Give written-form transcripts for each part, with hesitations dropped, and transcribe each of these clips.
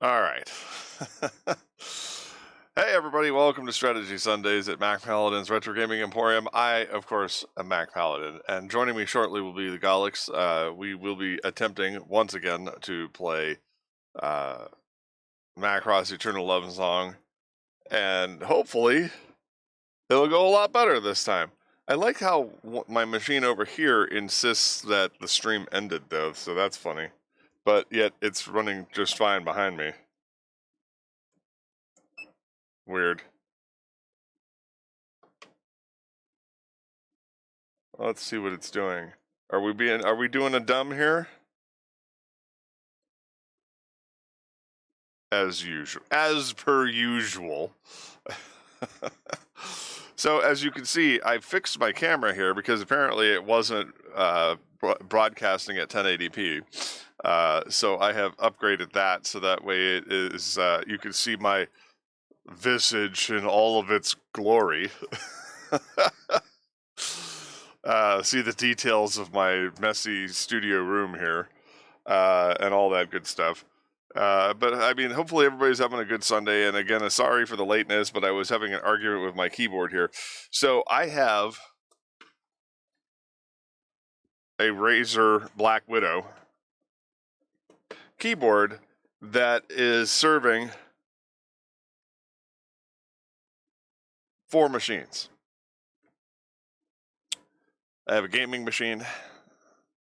All right. Hey, everybody. Welcome to Strategy Sundays at Mac Paladin's Retro Gaming Emporium. I, of course, am Mac Paladin, and joining me shortly will be the Galix. We will be attempting, once again, to play uh, Macross Eternal Lovesong, and hopefully it'll go a lot better this time. I like how my machine over here insists that the stream ended, though, so that's funny. But yet, it's running just fine behind me. Weird. Let's see what it's doing. Are we doing a dumb here? As usual. As per usual. So as you can see, I fixed my camera here because apparently it wasn't broadcasting at 1080p. So I have upgraded that so that way it is you can see my visage in all of its glory. See the details of my messy studio room here, and all that good stuff. But I mean, hopefully everybody's having a good Sunday. And again, sorry for the lateness, but I was having an argument with my keyboard here. So I have a Razer Black Widow keyboard that is serving 4 machines. I have a gaming machine,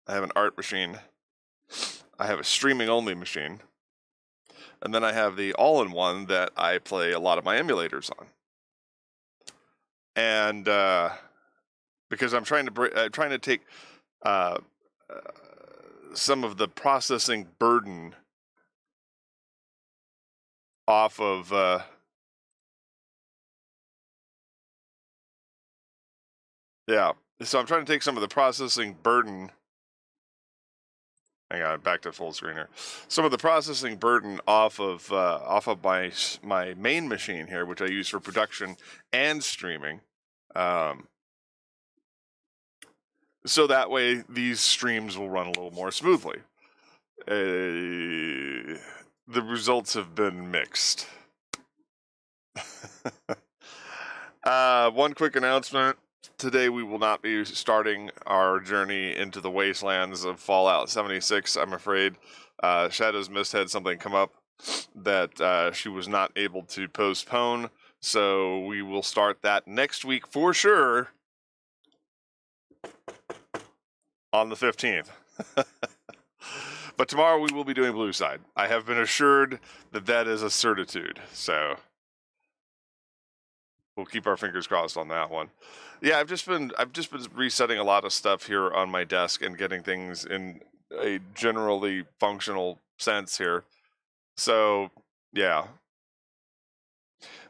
I have an art machine, I have a streaming only machine, and then I have the all-in-one that I play a lot of my emulators on. And because I'm trying to take some of the processing burden off of so I'm trying to take some of the processing burden. Hang on, back to full screen here. Some of the processing burden off of my main machine here, which I use for production and streaming, so that way these streams will run a little more smoothly. The results have been mixed. One quick announcement. Today we will not be starting our journey into the wastelands of Fallout 76. I'm afraid Shadow's Mist had something come up that she was not able to postpone, so we will start that next week for sure on the 15th. But tomorrow we will be doing Blue Side. I have been assured that that is a certitude, so we'll keep our fingers crossed on that one. Yeah, I've just been resetting a lot of stuff here on my desk and getting things in a generally functional sense here. So, yeah.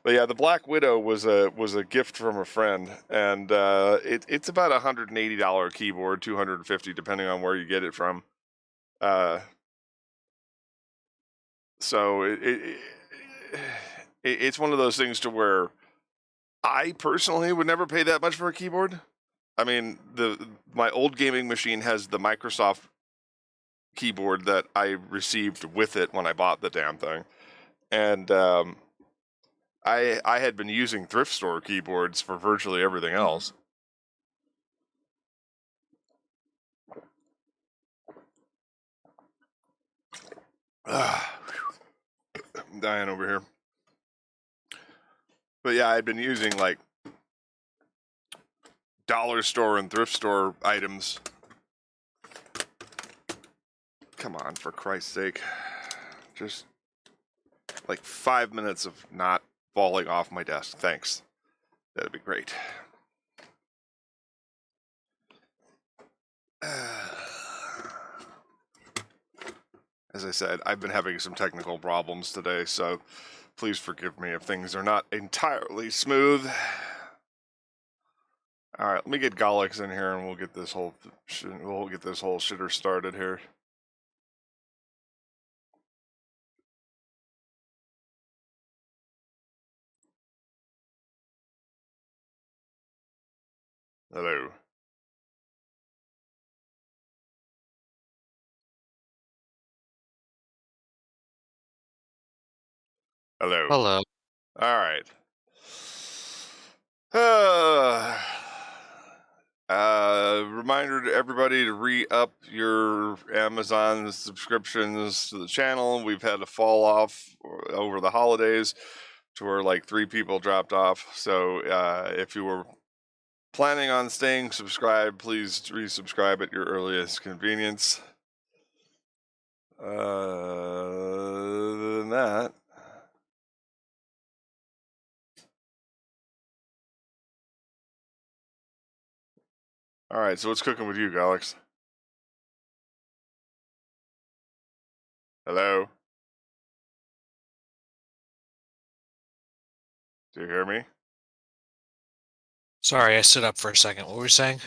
But yeah, the Black Widow was a gift from a friend, and it's about $180 keyboard, $250 depending on where you get it from. So it's one of those things to where I personally would never pay that much for a keyboard. I mean, my old gaming machine has the Microsoft keyboard that I received with it when I bought the damn thing, and I had been using thrift store keyboards for virtually everything else. I'm dying over here. But yeah, I'd been using like dollar store and thrift store items. Come on, for Christ's sake. Just like 5 minutes of not falling off my desk. Thanks. That'd be great. As I said, I've been having some technical problems today, so please forgive me if things are not entirely smooth. All right, let me get Galix in here, and we'll get this whole shitter started here. Hello. Hello. Hello. All right. Reminder to everybody to re-up your Amazon subscriptions to the channel. We've had a fall off over the holidays to where like 3 people dropped off. So if you were planning on staying subscribed, please resubscribe at your earliest convenience. Other than that, all right. So what's cooking with you, Alex? Hello. Do you hear me? Sorry, I stood up for a second. What were you saying?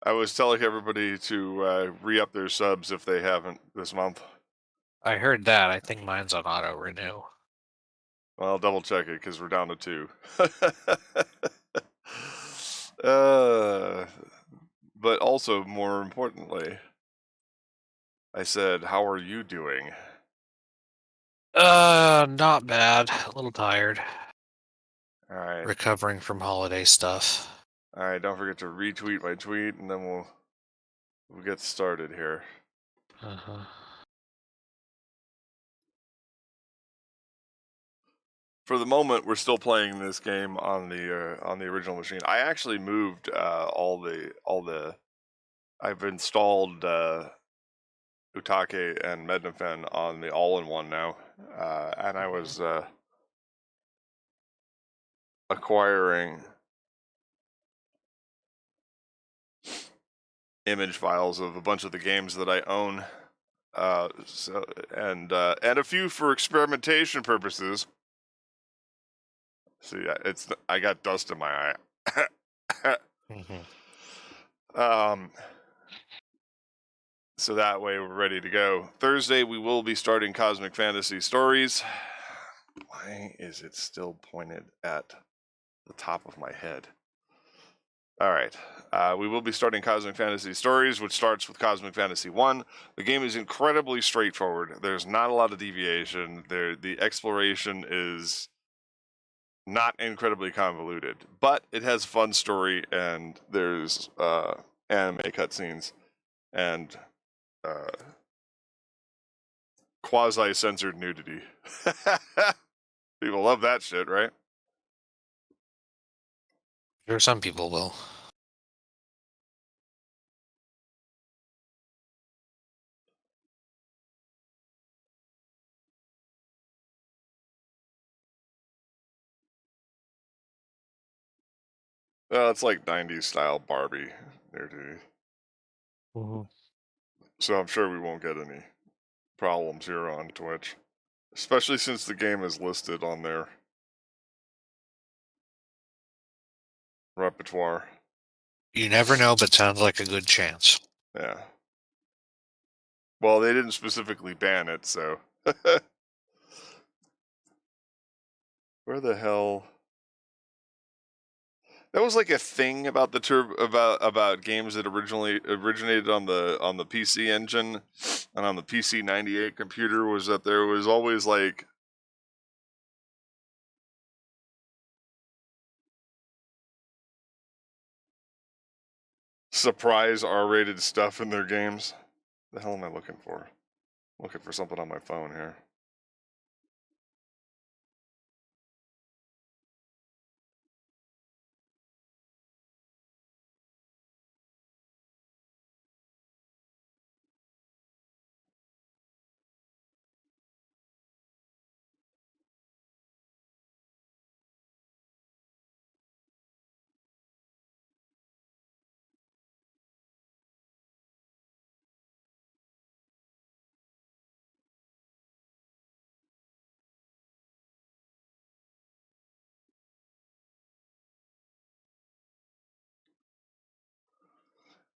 I was telling everybody to re-up their subs if they haven't this month. I heard that. I think mine's on auto renew. Well, I'll double check it because we're down to 2. uh, but also, more importantly, I said, how are you doing? Not bad. A little tired. All right. Recovering from holiday stuff. All right. Don't forget to retweet my tweet, and then we'll get started here. Uh-huh. For the moment, we're still playing this game on the original machine. I actually moved all the. I've installed Utake and Mednafen on the all-in-one now, and I was acquiring image files of a bunch of the games that I own, and a few for experimentation purposes. See, I got dust in my eye. So that way we're ready to go. Thursday we will be starting Cosmic Fantasy Stories. Why is it still pointed at the top of my head? All right. We will be starting Cosmic Fantasy Stories, which starts with Cosmic Fantasy 1. The game is incredibly straightforward. There's not a lot of deviation. The exploration is not incredibly convoluted, but it has a fun story, and there's anime cutscenes and quasi-censored nudity. People love that shit, right? Sure, some people will. It's like 90s style Barbie nudity. Mm-hmm. So I'm sure we won't get any problems here on Twitch. Especially since the game is listed on their repertoire. You never know, but sounds like a good chance. Yeah. Well, they didn't specifically ban it, so. Where the hell? That was like a thing about the about games that originally originated on the PC Engine and on the PC 98 computer, was that there was always like surprise R-rated stuff in their games. The hell am I looking for? I'm looking for something on my phone here.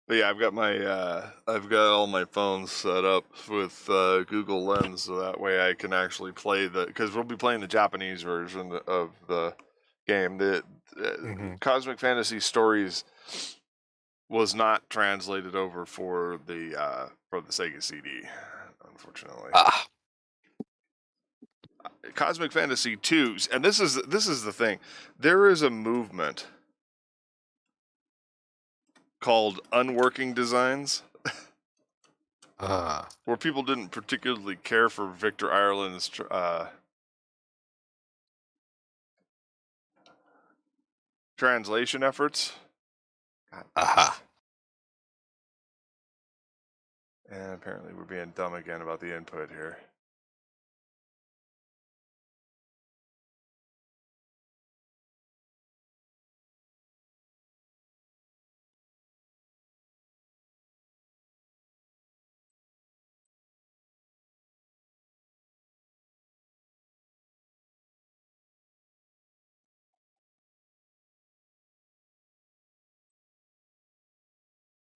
But yeah, I've got all my phones set up with Google Lens, so that way I can actually play because we'll be playing the Japanese version of the game. The Cosmic Fantasy Stories was not translated over for the Sega CD, unfortunately. Ah. Cosmic Fantasy 2, and this is the thing. There is a movement called unworking designs where people didn't particularly care for Victor Ireland's translation efforts. And apparently we're being dumb again about the input here.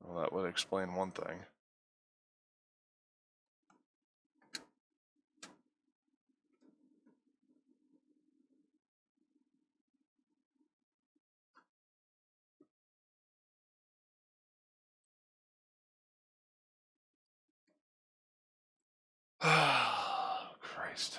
Well, that would explain one thing. Oh, Christ.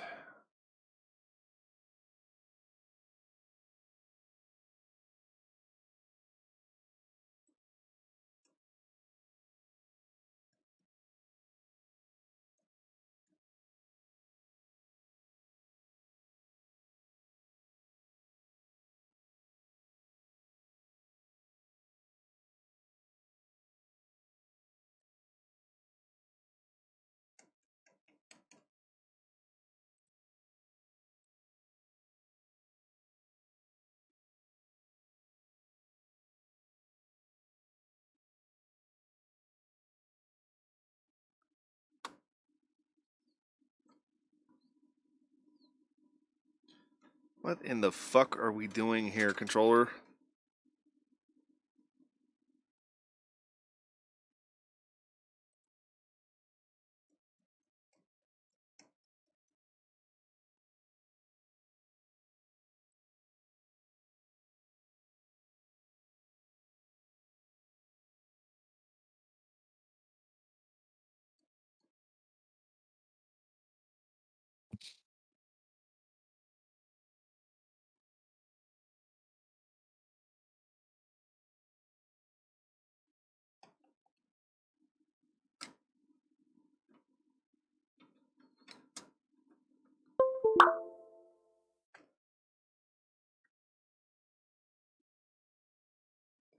What in the fuck are we doing here, controller?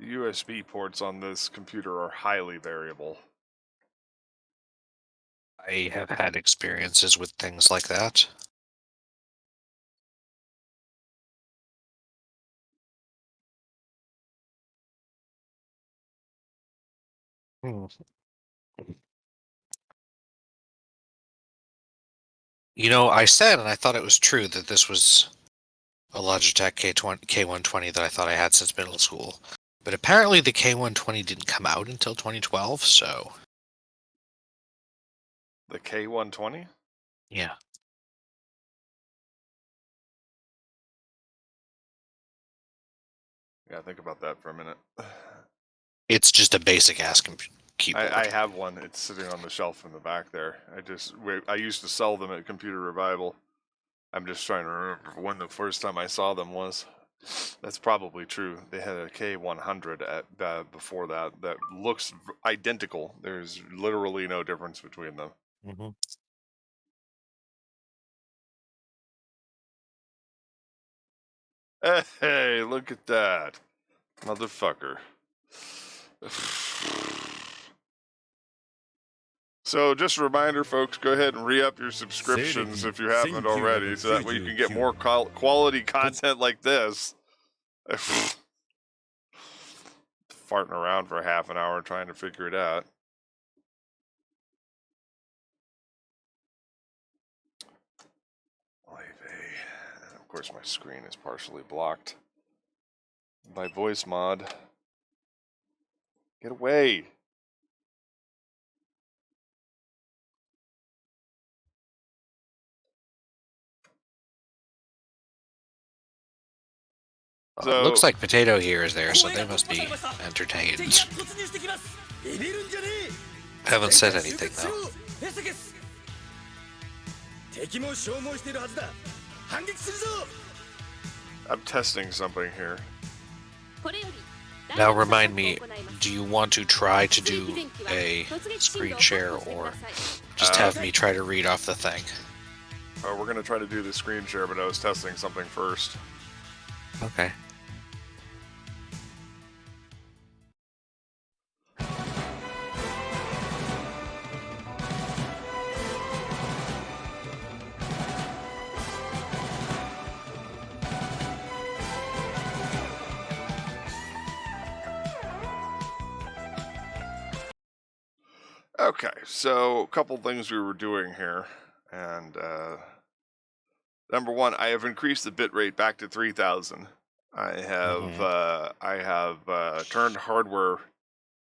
The USB ports on this computer are highly variable. I have had experiences with things like that. You know, I said, and I thought it was true, that this was a Logitech K120 that I thought I had since middle school. But apparently the K120 didn't come out until 2012, so... The K120? Yeah. Yeah, think about that for a minute. It's just a basic-ass keyboard. I have one. It's sitting on the shelf in the back there. I used to sell them at Computer Revival. I'm just trying to remember when the first time I saw them was. That's probably true. They had a K100 at before that looks identical. There's literally no difference between them. Mm-hmm. Hey, look at that. Motherfucker. So, just a reminder, folks, go ahead and re-up your subscriptions if you haven't already, so that way you can get more quality content like this. Farting around for half an hour trying to figure it out. And of course, my screen is partially blocked by voice mod. Get away! It looks like Potato here is there, so they must be entertained. Haven't said anything, though. 敵も消耗しているはずだ。反撃するぞ。 I'm testing something here. Now remind me, do you want to try to do a screen share or just have me try to read off the thing? We're going to try to do the screen share, but I was testing something first. Okay. Okay, so a couple things we were doing here, and number one, I have increased the bit rate back to 3,000. I have turned hardware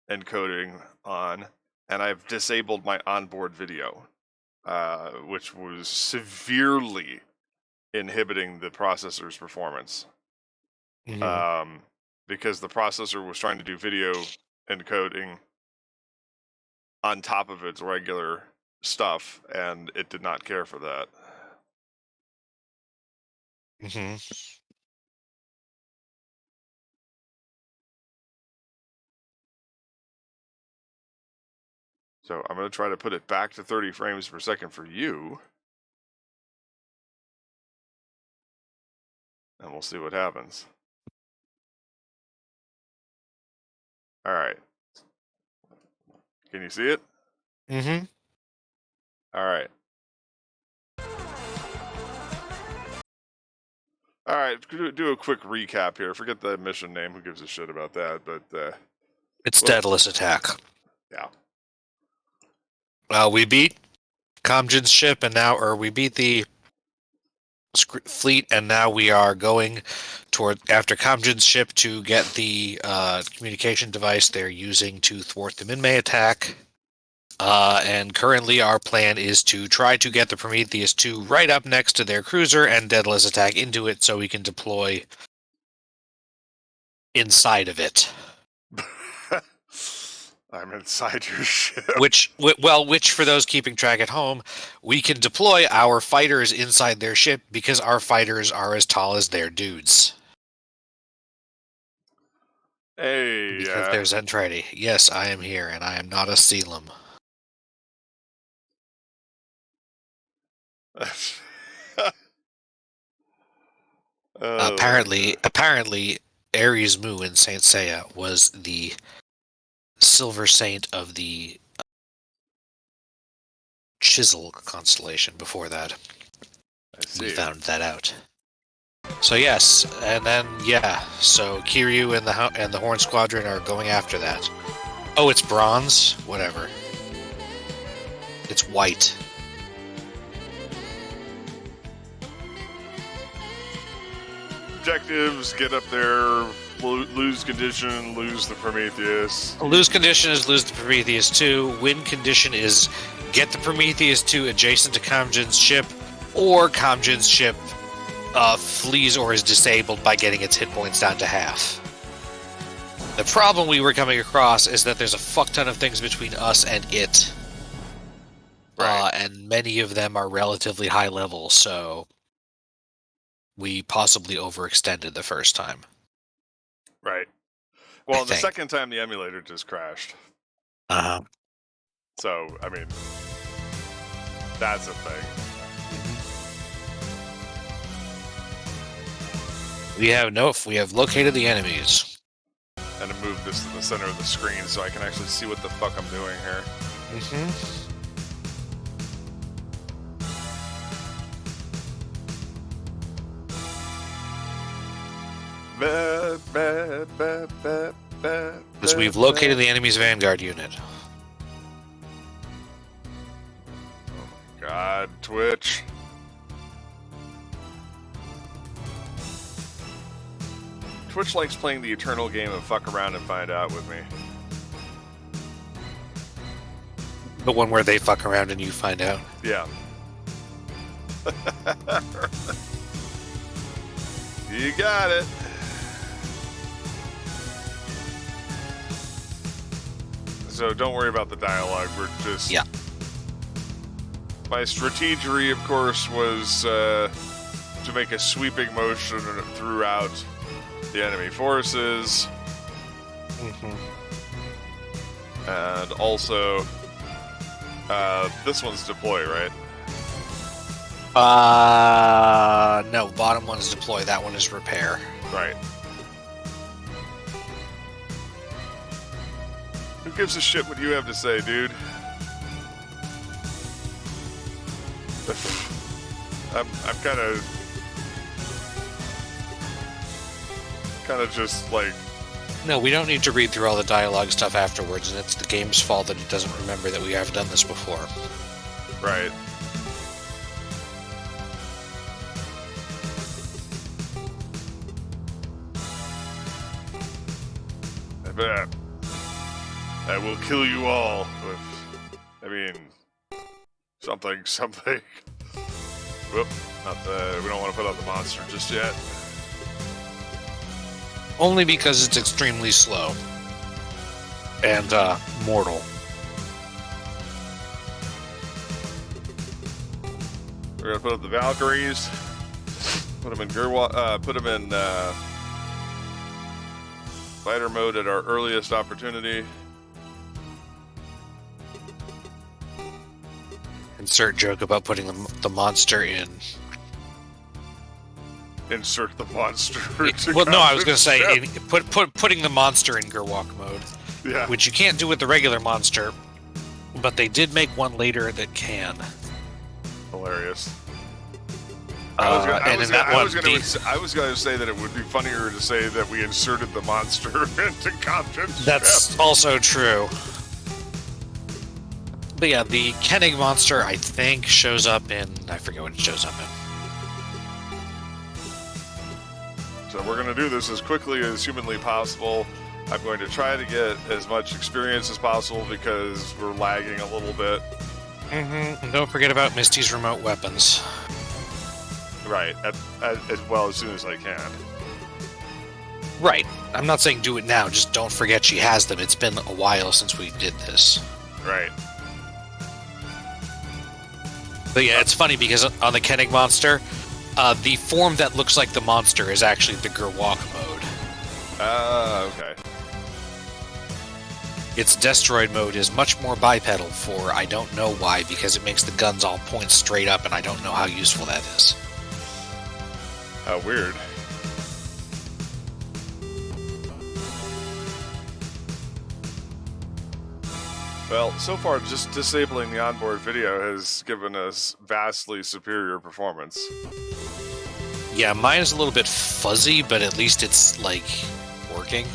encoding on, and I've disabled my onboard video, which was severely inhibiting the processor's performance. Because the processor was trying to do video encoding on top of its regular stuff, and it did not care for that. So I'm going to try to put it back to 30 frames per second for you. And we'll see what happens. All right. Can you see it? All right. All right, do a quick recap here. Forget the mission name. Who gives a shit about that? But It's Daedalus Attack. Yeah. We beat Kamjin's ship, and we beat the fleet, and now we are going after Kamjin's ship to get the communication device they're using to thwart the Minmay attack. And currently our plan is to try to get the Prometheus 2 right up next to their cruiser and Daedalus Attack into it so we can deploy inside of it. I'm inside your ship. Which for those keeping track at home, we can deploy our fighters inside their ship because our fighters are as tall as their dudes. Hey, because there's Zentradi. Yes, I am here, and I am not a Selim. Apparently, Ares Mu in Saint Seiya was the silver saint of the Chisel constellation before that. I see. We found that out. So yes, and then so Kiryu and the Horn Squadron are going after that. Oh, it's bronze? Whatever. It's white. Objectives: get up there, lose condition, lose the Prometheus. Lose condition is lose the Prometheus 2. Win condition is get the Prometheus 2 adjacent to Kamjin's ship, or Kamjin's ship flees or is disabled by getting its hit points down to half. The problem we were coming across is that there's a fuck ton of things between us and it. Right. And many of them are relatively high level, so we possibly overextended the first time. Right. Well, the second time the emulator just crashed. Uh-huh. So, I mean, that's a thing. We have located the enemies. And to move this to the center of the screen so I can actually see what the fuck I'm doing here. Because we've located the enemy's Vanguard unit. God, Twitch. Twitch likes playing the eternal game of fuck around and find out with me. The one where they fuck around and you find out? Yeah. You got it. So don't worry about the dialogue. We're just My strategery, of course, was to make a sweeping motion throughout the enemy forces. And also, this one's deploy, right? No, bottom one's deploy, that one is repair. Right. Who gives a shit what you have to say, dude? I'm kind of just like... No, we don't need to read through all the dialogue stuff afterwards, and it's the game's fault that it doesn't remember that we have done this before. Right. I bet. I will kill you all with... I mean... Something. Whoop. We don't want to put out the monster just yet. Only because it's extremely slow. And, mortal. We're gonna put up the Valkyries. Put them in fighter mode at our earliest opportunity. Insert joke about putting the monster in. Insert the monster. Well, no, I was going to say putting the monster in Gerwalk mode, Yeah. which you can't do with the regular monster, but they did make one later that can. Hilarious. I was going to say that it would be funnier to say that we inserted the monster into Compton's That's ship. also true. But yeah, the Kennig monster, I think, shows up in... I forget what it shows up in. So we're going to do this as quickly as humanly possible. I'm going to try to get as much experience as possible because we're lagging a little bit. And don't forget about Misty's remote weapons. Right, as well as soon as I can. Right. I'm not saying do it now, just don't forget she has them. It's been a while since we did this. Right. But yeah, it's funny because on the Kennig monster, the form that looks like the monster is actually the Gerwalk mode. Okay. Its Destroid mode is much more bipedal for I don't know why, because it makes the guns all point straight up, and I don't know how useful that is. How weird. Well, so far, just disabling the onboard video has given us vastly superior performance. Yeah, mine is a little bit fuzzy, but at least it's, like, working.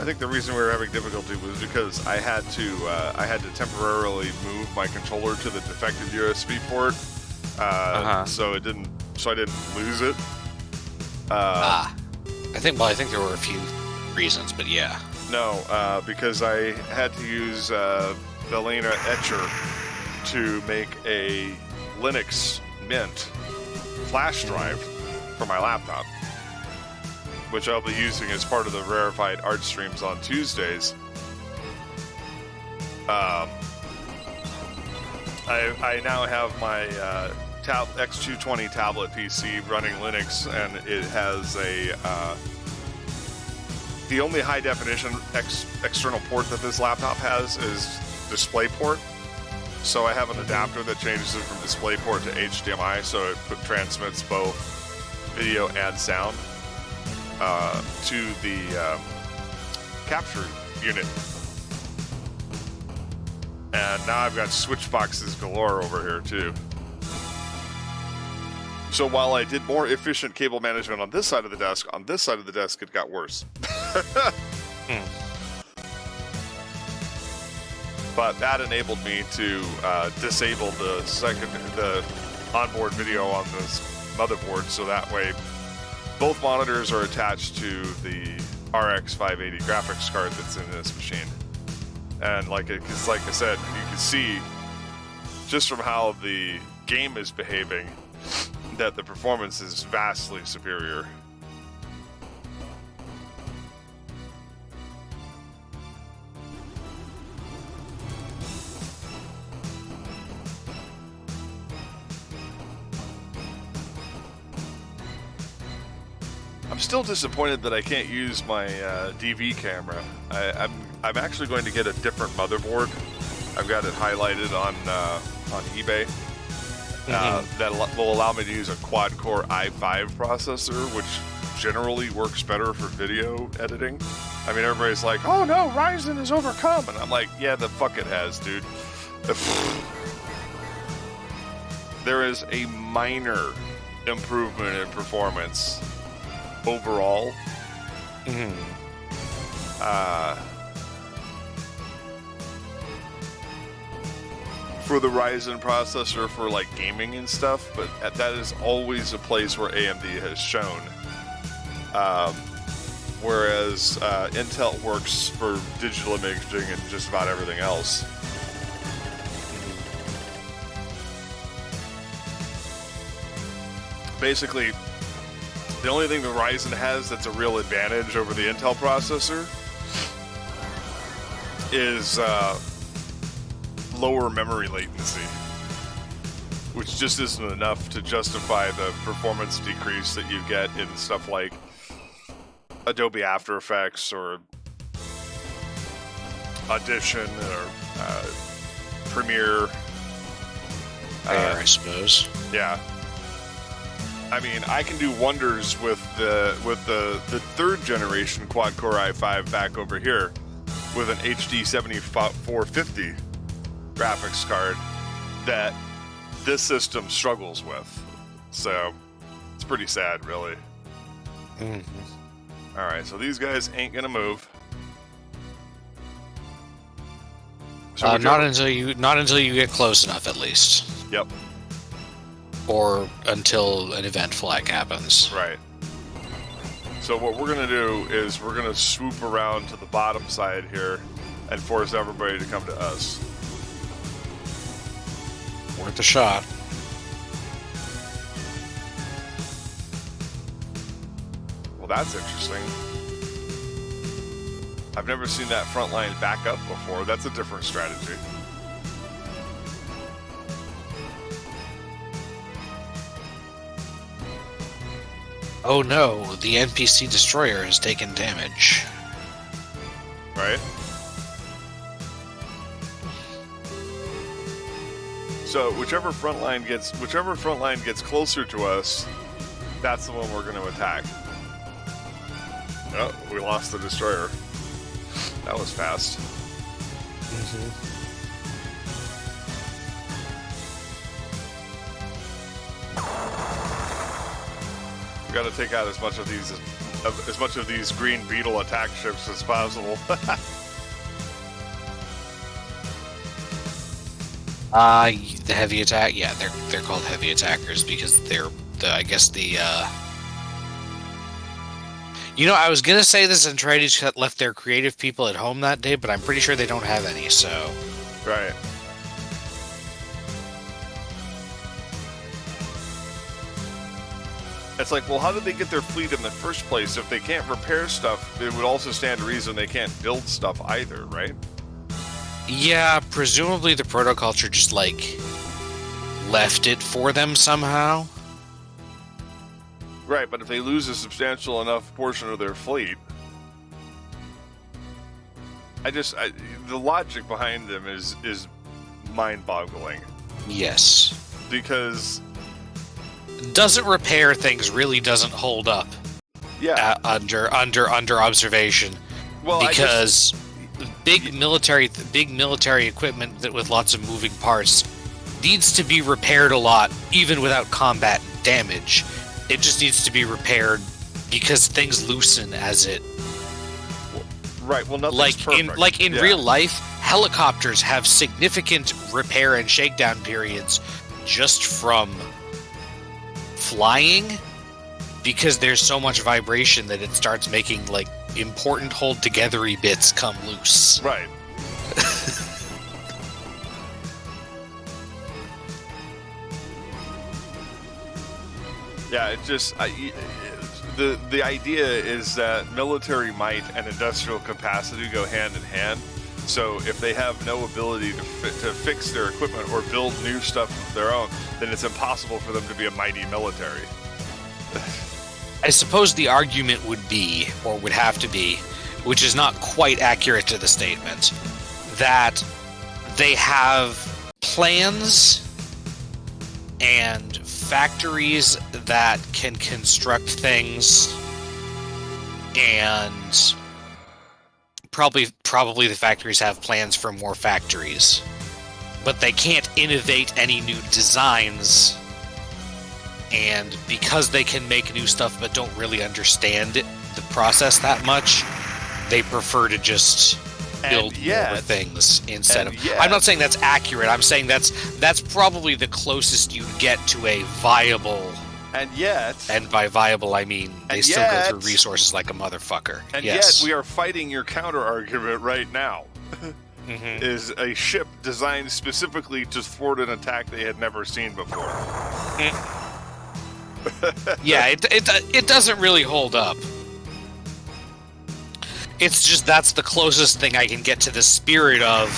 I think the reason we were having difficulty was because I had to temporarily move my controller to the defective USB port, so I didn't lose it. I think there were a few reasons, but yeah. No, because I had to use Velena Etcher to make a Linux Mint flash drive for my laptop, which I'll be using as part of the rarefied art streams on Tuesdays. I now have my X220 tablet PC running Linux, and it has the only high definition external port that this laptop has is DisplayPort. So I have an adapter that changes it from DisplayPort to HDMI, so it transmits both video and sound to the capture unit. And now I've got switch boxes galore over here too. So while I did more efficient cable management on this side of the desk, on this side of the desk it got worse. But that enabled me to disable the onboard video on this motherboard, so that way both monitors are attached to the RX 580 graphics card that's in this machine. And like I said, you can see just from how the game is behaving that the performance is vastly superior. I'm still disappointed that I can't use my DV camera. I'm actually going to get a different motherboard. I've got it highlighted on eBay. That will allow me to use a quad-core i5 processor, which generally works better for video editing. I mean, everybody's like, "Oh no, Ryzen is overcome," and I'm like, "Yeah, the fuck it has, dude." There is a minor improvement in performance overall. For the Ryzen processor for like gaming and stuff, but that is always a place where AMD has shown. Whereas Intel works for digital imaging and just about everything else. Basically, the only thing the Ryzen has that's a real advantage over the Intel processor is lower memory latency, which just isn't enough to justify the performance decrease that you get in stuff like Adobe After Effects or Audition or Premiere. I suppose. Yeah. I mean, I can do wonders with the third generation quad-core i5 back over here with an HD 7450 graphics card that this system struggles with. So it's pretty sad, really. All right, so these guys ain't gonna move. So not until you get close enough, at least. Yep. Or until an event flag happens. Right. So what we're going to do is we're going to swoop around to the bottom side here and force everybody to come to us. Worth a shot. Well, that's interesting. I've never seen that front line back up before. That's a different strategy. Oh no, the NPC destroyer has taken damage. Right? So whichever front line gets closer to us, that's the one we're going to attack. Oh, we lost the destroyer. That was fast. We got to take out as much of these green beetle attack ships as possible. The heavy attack. Yeah, they're called heavy attackers because they're I guess the. You know, I was gonna say this and Atreides left their creative people at home that day, but I'm pretty sure they don't have any. So. Right. It's like, well, how did they get their fleet in the first place? If they can't repair stuff, it would also stand to reason they can't build stuff either, right? Yeah, presumably the protoculture just, like, left it for them somehow. Right, but if they lose a substantial enough portion of their fleet... the logic behind them is mind-boggling. Yes. Because... doesn't repair things really doesn't hold up. Yeah. Under observation. Well, because big military equipment that with lots of moving parts needs to be repaired a lot, even without combat damage. It just needs to be repaired because things loosen as it. Right. Well, nothing's perfect. In real life, helicopters have significant repair and shakedown periods just from flying, because there's so much vibration that it starts making like important hold togethery bits come loose. Right. Yeah, it just the idea is that military might and industrial capacity go hand in hand. So if they have no ability to fix their equipment or build new stuff of their own, then it's impossible for them to be a mighty military. I suppose the argument would be, or would have to be, which is not quite accurate to the statement, that they have plans and factories that can construct things, and probably the factories have plans for more factories, but they can't innovate any new designs. And because they can make new stuff but don't really understand the process that much, they prefer to just build more things instead of... I'm not saying that's accurate. I'm saying that's probably the closest you get to a viable... And yet... And by viable, I mean they still go through resources like a motherfucker. And yet we are fighting your counter-argument right now. Is a ship designed specifically to thwart an attack they had never seen before. Yeah, it doesn't really hold up. It's just that's the closest thing I can get to the spirit of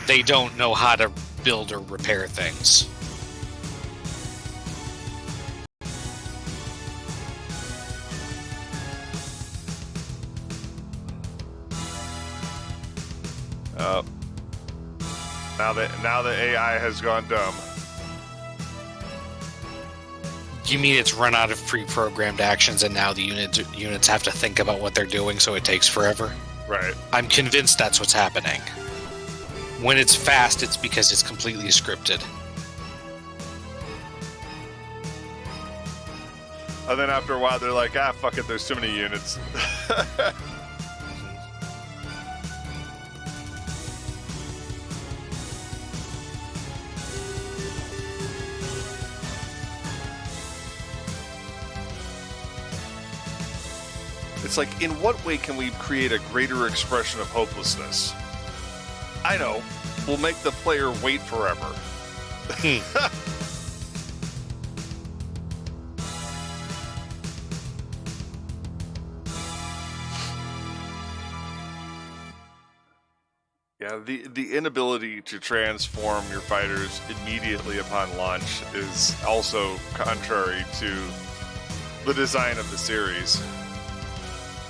they don't know how to build or repair things. Now the AI has gone dumb. You mean it's run out of pre-programmed actions and now the units have to think about what they're doing, so it takes forever? Right. I'm convinced that's what's happening. When it's fast, it's because it's completely scripted. And then after a while, they're like, fuck it, there's too many units. It's like, in what way can we create a greater expression of hopelessness? I know. We'll make the player wait forever. Yeah, the inability to transform your fighters immediately upon launch is also contrary to the design of the series,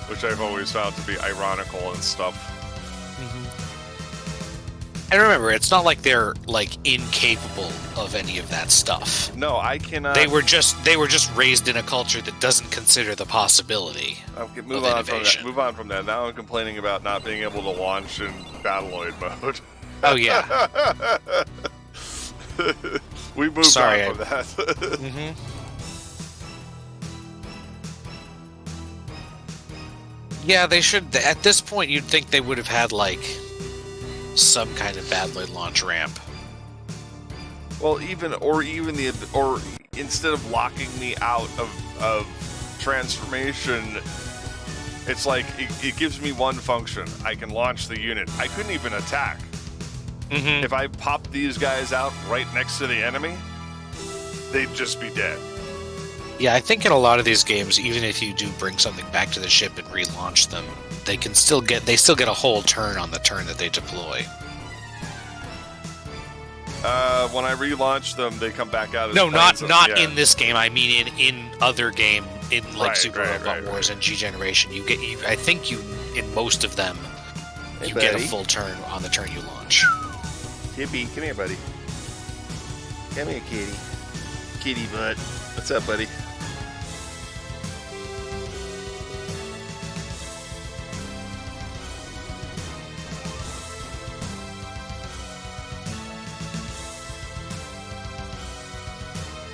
which I've always found to be ironical and stuff. And remember, it's not like they're like incapable of any of that stuff. No, I cannot. They were just raised in a culture that doesn't consider the possibility of innovation. Move on from that. Now I'm complaining about not being able to launch in Battleoid mode. Oh yeah. We moved on from that. Yeah, they should. At this point, you'd think they would have had like some kind of Battleoid launch ramp. Well, instead of locking me out of transformation, it's like it gives me one function. I can launch the unit. I couldn't even attack. If I popped these guys out right next to the enemy, they'd just be dead. Yeah, I think in a lot of these games, even if you do bring something back to the ship and relaunch them, they still get a whole turn on the turn that they deploy. When I relaunch them, they come back out as no, not yeah. in this game. I mean in other game, in like Super right, Robot Wars and G Generation. I think in most of them, you get a full turn on the turn you launch. Tippy, come here, buddy. Come here, kitty. Kitty butt. What's up, buddy?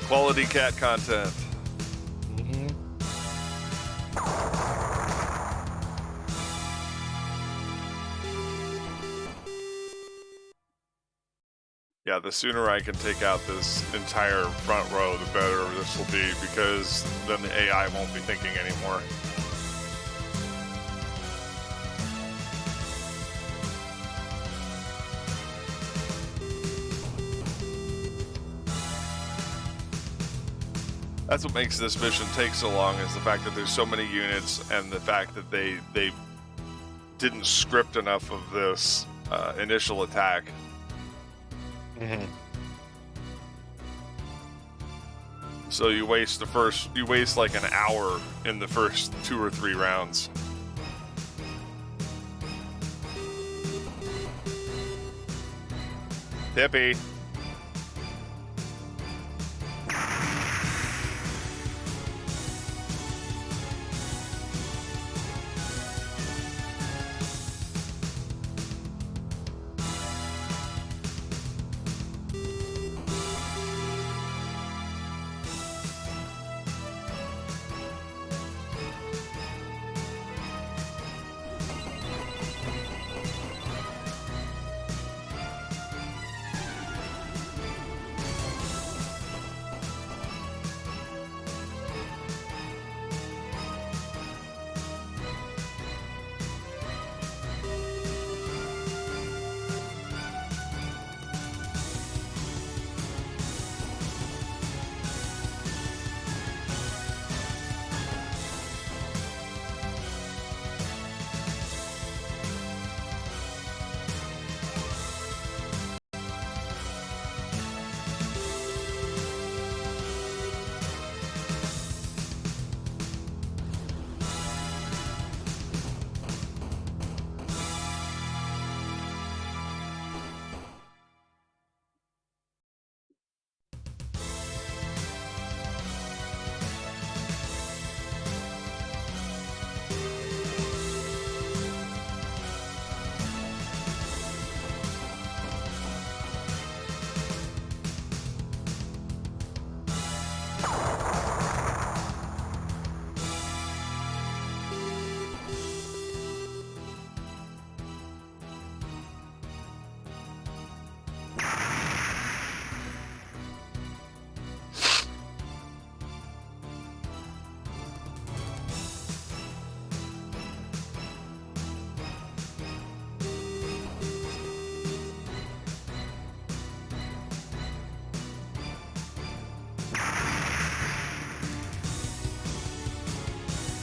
Quality cat content. Mhm. Yeah, the sooner I can take out this entire front row, the better this will be, because then the AI won't be thinking anymore. That's what makes this mission take so long, is the fact that there's so many units, and the fact that they didn't script enough of this initial attack. Mhm. So you waste like an hour in the first 2 or 3 rounds. Hippie.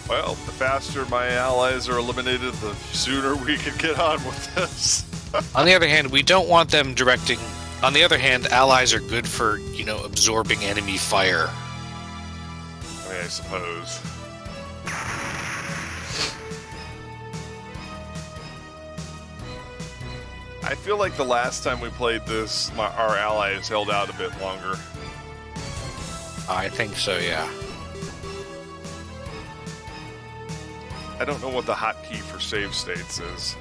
Well, the faster my allies are eliminated, the sooner we can get on with this. On the other hand, we don't want them directing. On the other hand, allies are good for, absorbing enemy fire. I mean, I suppose. I feel like the last time we played this, our allies held out a bit longer. I think so, yeah. I don't know what the hotkey for save states is.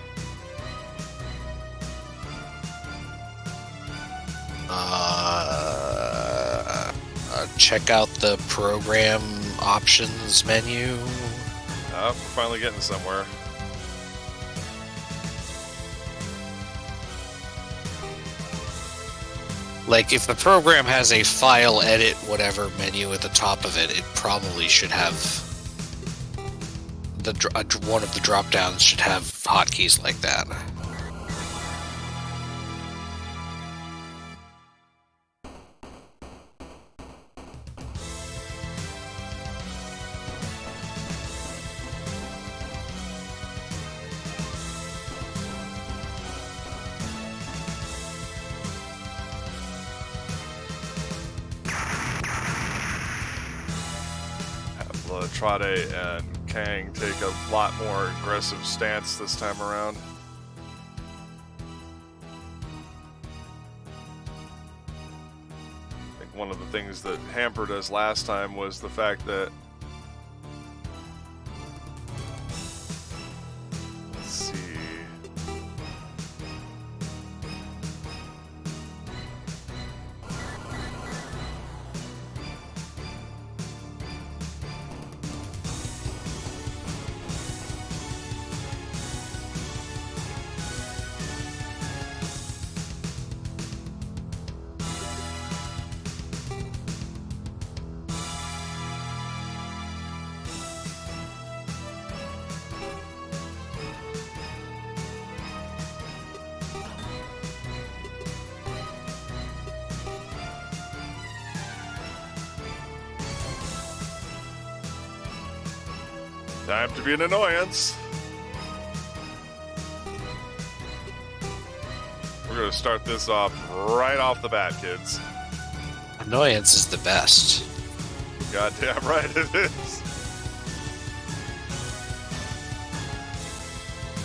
Check out the program options menu. We're finally getting somewhere. Like, if the program has a file, edit, whatever menu at the top of it, it probably should have one of the drop downs should have hotkeys like that. Trade and Kang take a lot more aggressive stance this time around. I think one of the things that hampered us last time was the fact that, let's see, Time to be an annoyance. We're going to start this off right off the bat, kids. Annoyance is the best. Goddamn right it is.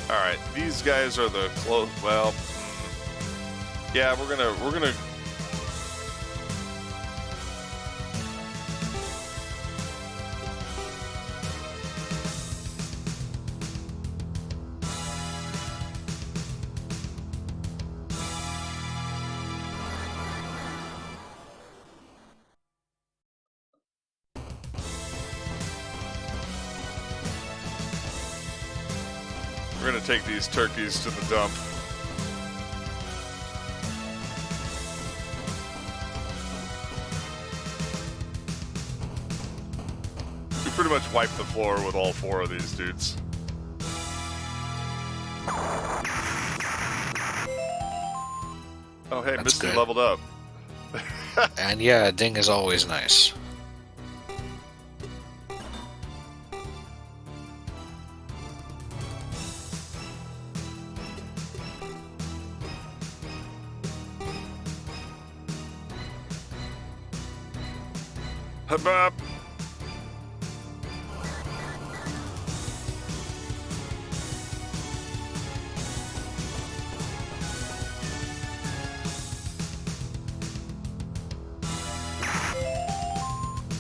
All right, these guys are the close. Well, yeah, we're gonna. We're gonna take these turkeys to the dump. We pretty much wiped the floor with all 4 of these dudes. Oh hey, That's Misty good. leveled up. And yeah, ding is always nice. Hup up.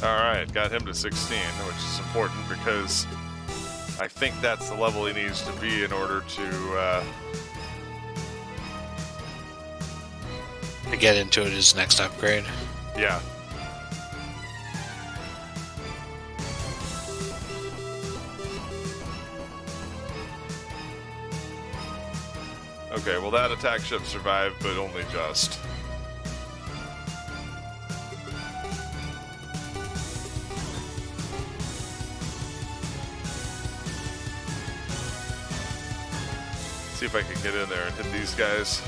Alright, got him to 16, which is important because I think that's the level he needs to be in order to get into it his next upgrade. yeah. Okay, well that attack ship survived, but only just. See if I can get in there and hit these guys.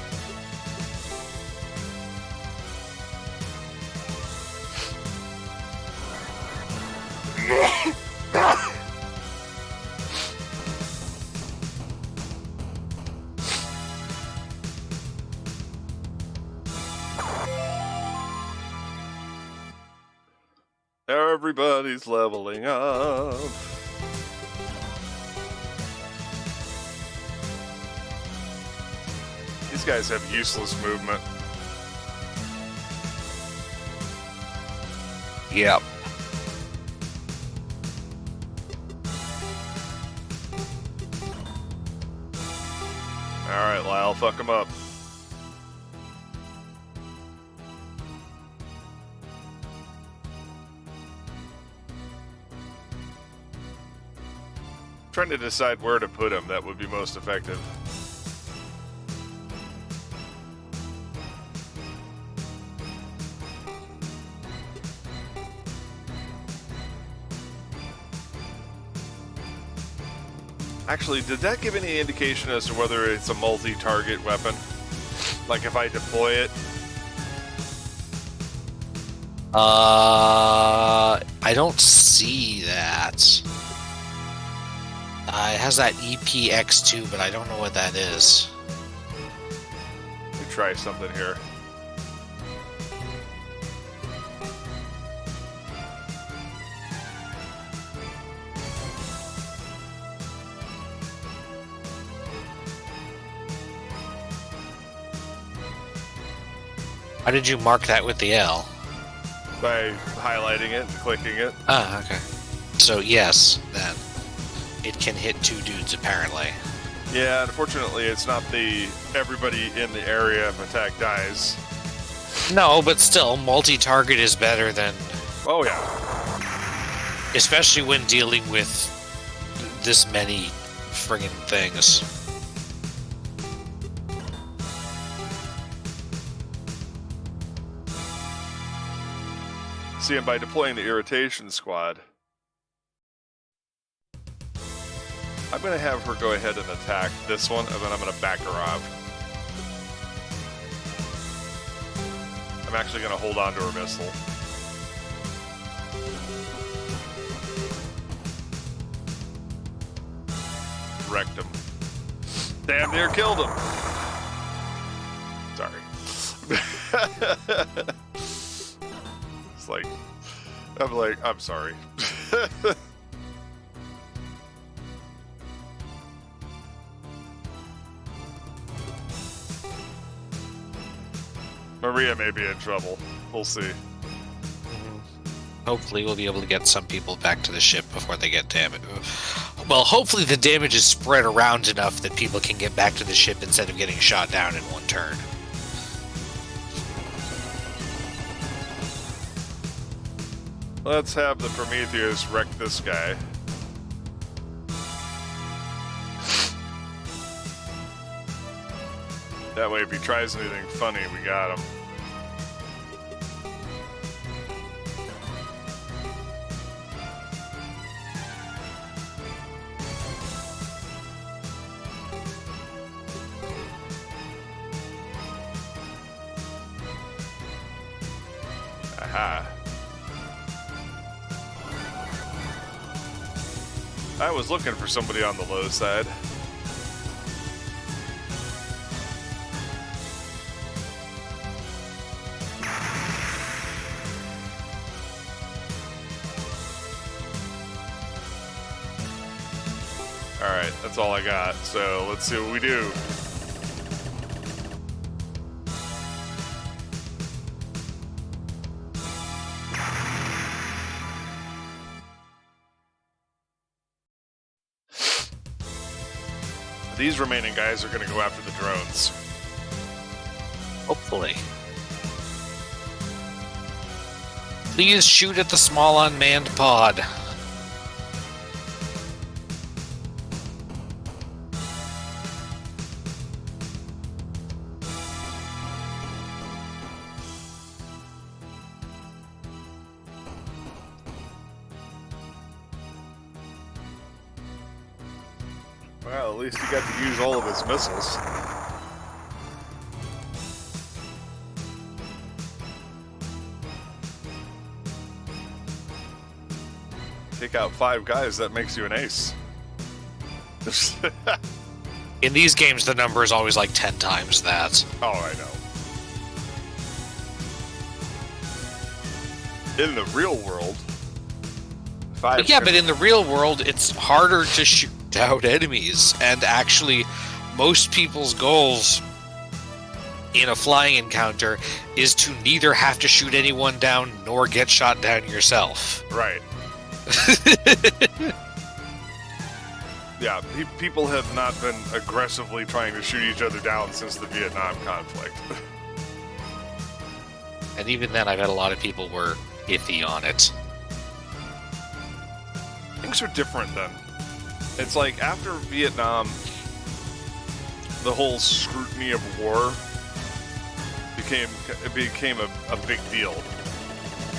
Everybody's leveling up. These guys have useless movement. Yep. Alright, Lyle, fuck them up. Trying to decide where to put him that would be most effective. Actually, did that give any indication as to whether it's a multi-target weapon? Like if I deploy it? I don't see that. It has that EPX2, but I don't know what that is. Let me try something here. How did you mark that with the L? By highlighting it and clicking it. Ah, okay. So yes, then. It can hit 2 dudes, apparently. Yeah, unfortunately, it's not the everybody in the area of attack dies. No, but still, multi-target is better than... Oh, yeah. Especially when dealing with this many friggin' things. See, and by deploying the irritation squad, I'm going to have her go ahead and attack this one, and then I'm going to back her off. I'm actually going to hold on to her missile. wrecked him. Damn near killed him. Sorry. It's like, I'm sorry. Maria may be in trouble. We'll see. Hopefully we'll be able to get some people back to the ship before they get damaged. Well, hopefully the damage is spread around enough that people can get back to the ship instead of getting shot down in one turn. Let's have the Prometheus wreck this guy. That way, if he tries anything funny, we got him. Aha. I was looking for somebody on the low side. Alright, that's all I got. So let's see what we do. These remaining guys are going to go after the drones. Hopefully. Please shoot at the small unmanned pod. Well, at least he got to use all of his missiles. Take out 5 guys, that makes you an ace. In these games, the number is always like 10 times that. Oh, I know. In the real world, 5. Yeah, but in the real world, it's harder to shoot out enemies, and actually, most people's goals in a flying encounter is to neither have to shoot anyone down nor get shot down yourself. Right. Yeah, people have not been aggressively trying to shoot each other down since the Vietnam conflict. And even then, I bet a lot of people were iffy on it. Things are different then. It's like after Vietnam, the whole scrutiny of war became a big deal.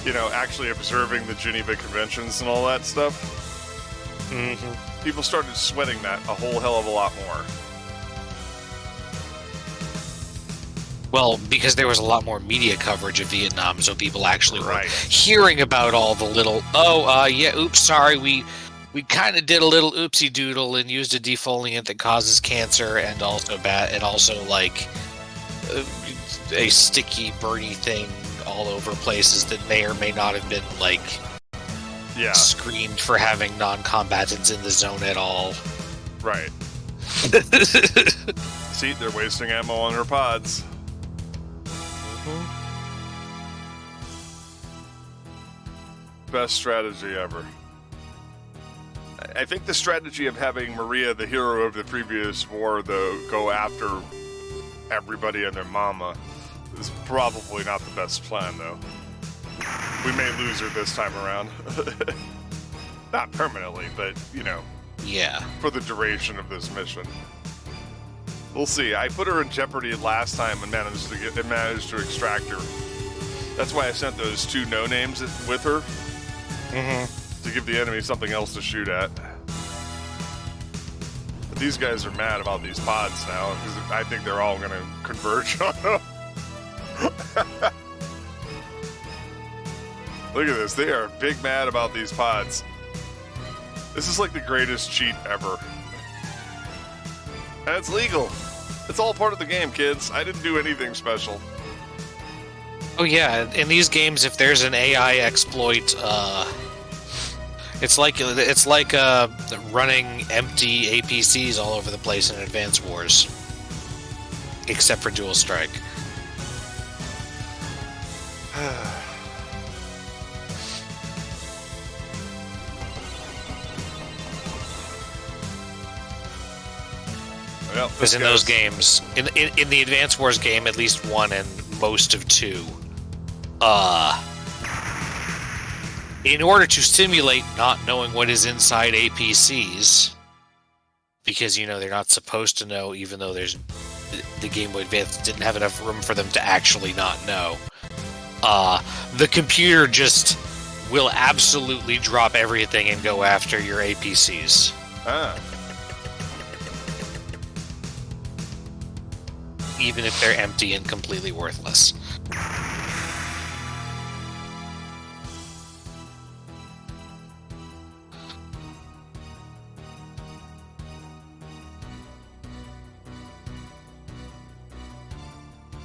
You know, actually observing the Geneva Conventions and all that stuff. Mm-hmm. People started sweating that a whole hell of a lot more. Well, because there was a lot more media coverage of Vietnam, so people actually were Right. hearing about all the little, yeah, oops, sorry, we kind of did a little oopsie doodle and used a defoliant that causes cancer and also like a sticky, burny thing all over places that may or may not have been like screened for having non-combatants in the zone at all. Right. See, they're wasting ammo on her pods. Best strategy ever. I think the strategy of having Maria, the hero of the previous war, though, go after everybody and their mama is probably not the best plan, though. We may lose her this time around. Not permanently, but, you know, Yeah. for the duration of this mission. We'll see. I put her in jeopardy last time and managed to extract her. That's why I sent those 2 no-names with her. To give the enemy something else to shoot at. But these guys are mad about these pods now, because I think they're all going to converge on them. Look at this. They are big mad about these pods. This is like the greatest cheat ever. And it's legal. It's all part of the game, kids. I didn't do anything special. Oh yeah, in these games, if there's an AI exploit, it's like running empty APCs all over the place in Advance Wars, except for Dual Strike. Well, Because in those games, in the Advance Wars game, at least one and most of two, in order to simulate not knowing what is inside APCs, because they're not supposed to know, even though the Game Boy Advance didn't have enough room for them to actually not know. The computer just will absolutely drop everything and go after your APCs. Even if they're empty and completely worthless.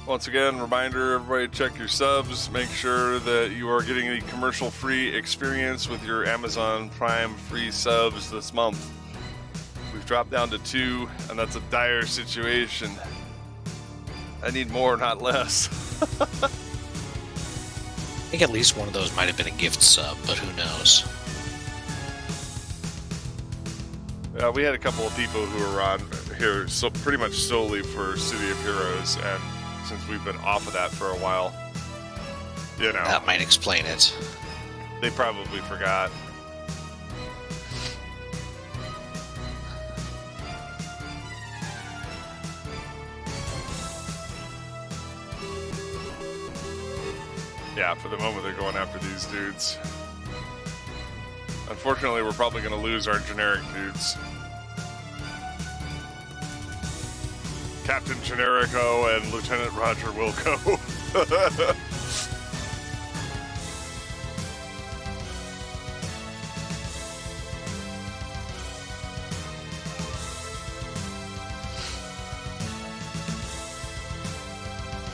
Once again, reminder, everybody check your subs. Make sure that you are getting a commercial-free experience with your Amazon Prime free subs this month. We've dropped down to 2, and that's a dire situation. I need more, not less. I think at least one of those might have been a gift sub, but who knows? Yeah, we had a couple of people who were on here so pretty much solely for City of Heroes, and since we've been off of that for a while, That might explain it. they probably forgot. Yeah, for the moment they're going after these dudes. Unfortunately, we're probably going to lose our generic dudes. Captain Generico and Lieutenant Roger Wilco.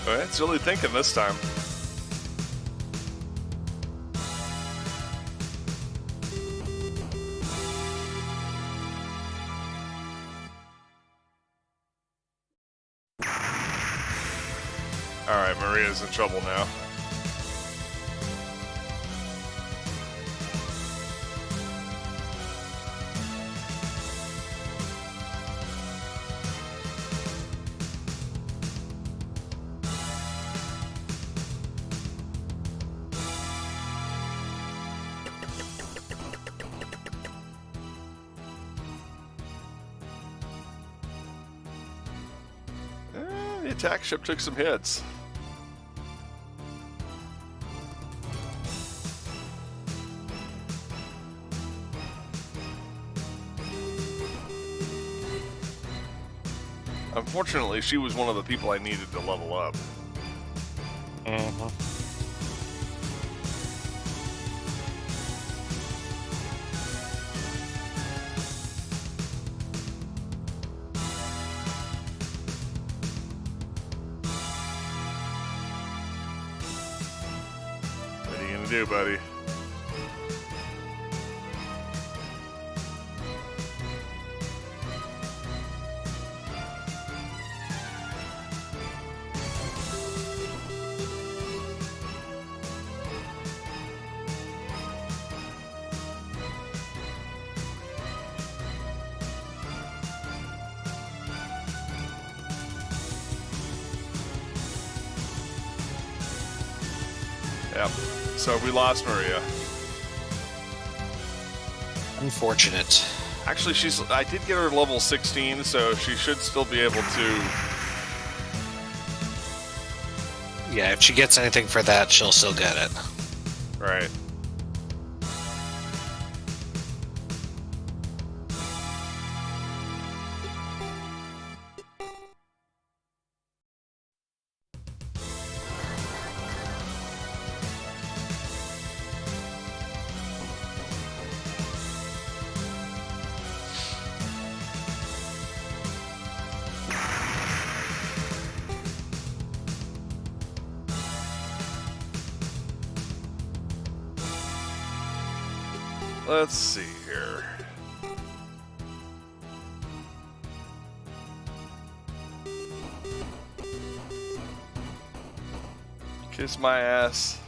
All right, it's really thinking this time. Alright, Maria's in trouble now. The attack ship took some hits. Unfortunately, she was one of the people I needed to level up. Mm-hmm. What are you gonna do, buddy? Yep. So we lost Maria. Unfortunate. Actually, I did get her level 16, so she should still be able to. Yeah, if she gets anything for that, she'll still get it. Right. Let's see here. Kiss my ass.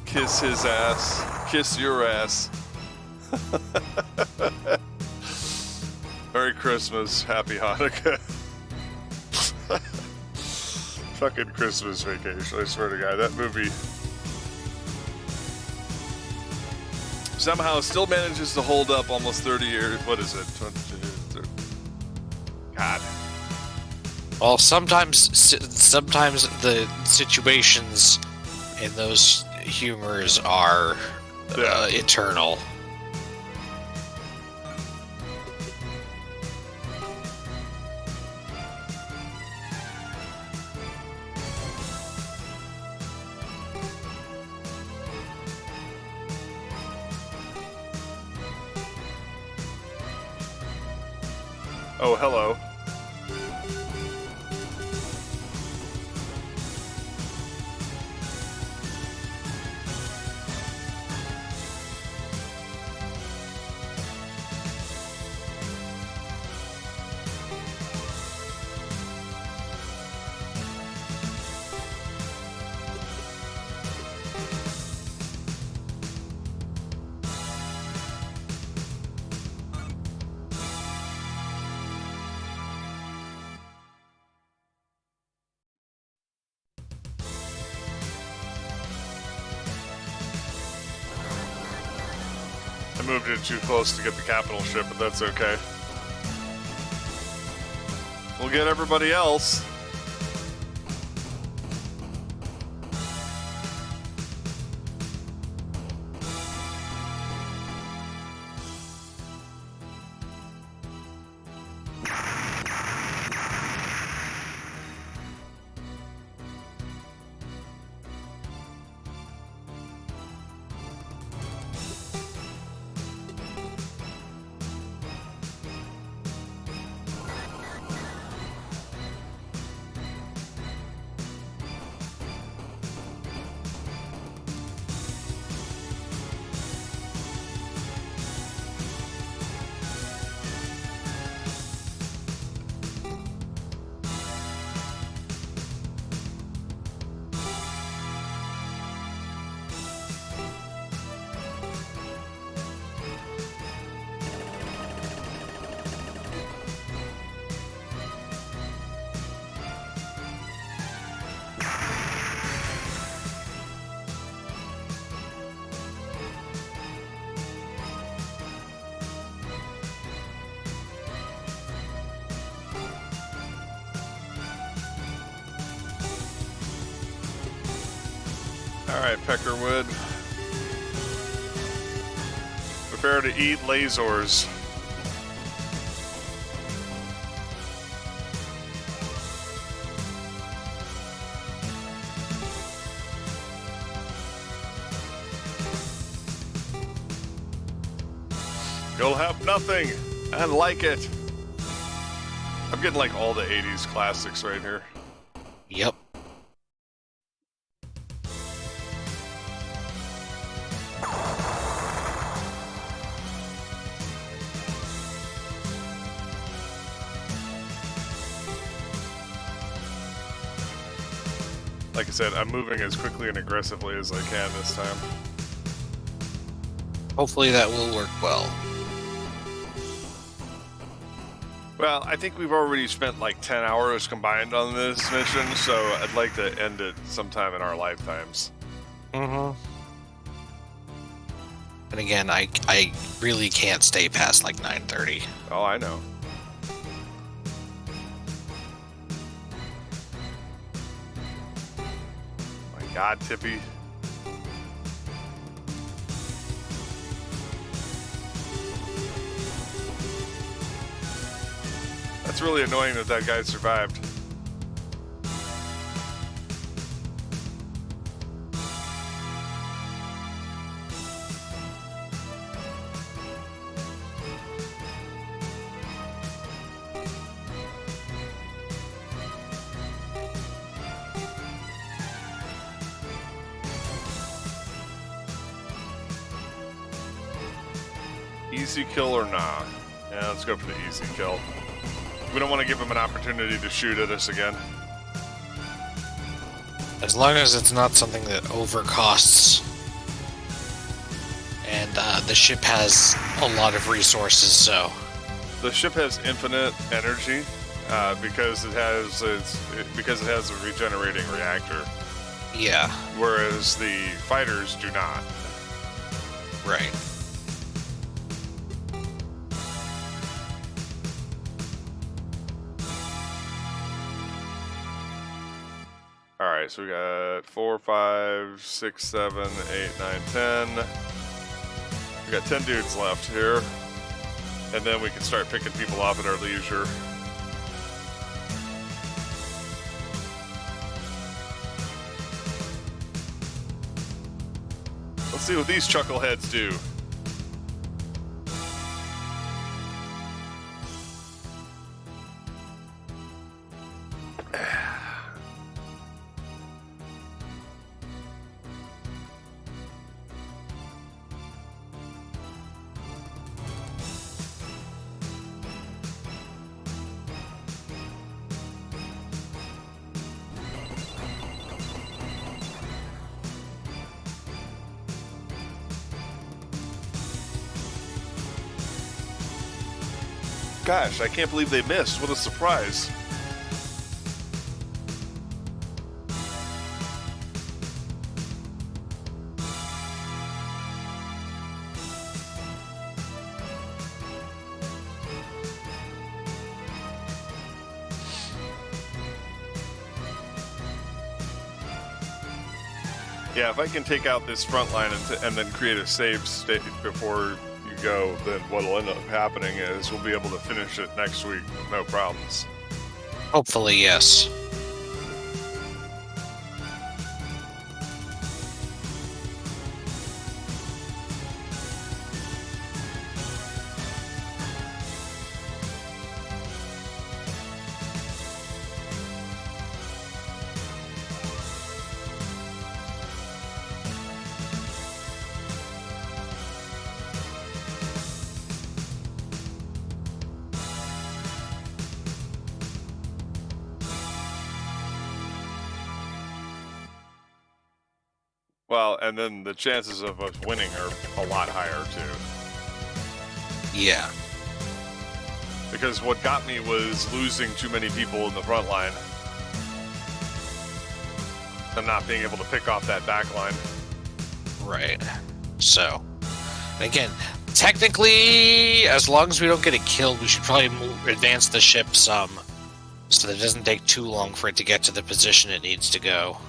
Kiss his ass. Kiss your ass. Merry Christmas. Happy Hanukkah. Fucking Christmas Vacation. I swear to God, that movie somehow still manages to hold up almost 30 years. What is it? 20, 30. God. Well, sometimes the situations in those humors are eternal. Oh, hello. I moved it too close to get the capital ship, but that's okay. We'll get everybody else. Alright, Peckerwood. Prepare to eat lasers. You'll have nothing and like it. I'm getting like all the 80s classics right here. Yep. Like I said, I'm moving as quickly and aggressively as I can this time. Hopefully that will work well. Well, I think we've already spent like 10 hours combined on this mission, so I'd like to end it sometime in our lifetimes. Mm-hmm. And again, I really can't stay past like 9:30. Oh, I know. My God, Tippy. That's really annoying that that guy survived. easy kill or nah? Yeah, let's go for the easy kill. We don't want to give him an opportunity to shoot at us again. As long as it's not something that overcosts. And the ship has a lot of resources, so... The ship has infinite energy because it has a regenerating reactor. Yeah. Whereas the fighters do not. Right. Alright, so we got 4, 5, 6, 7, 8, 9, 10. We got 10 dudes left here. And then we can start picking people off at our leisure. Let's see what these chuckleheads do. Gosh, I can't believe they missed. What a surprise. Yeah, if I can take out this front line and then create a save state before you go, then what'll end up happening is we'll be able to finish it next week with no problems. Hopefully, yes. Well, and then the chances of us winning are a lot higher, too. Yeah. Because what got me was losing too many people in the front line. And not being able to pick off that back line. Right. So, again, technically, as long as we don't get it killed, we should probably advance the ship some, so that it doesn't take too long for it to get to the position it needs to go.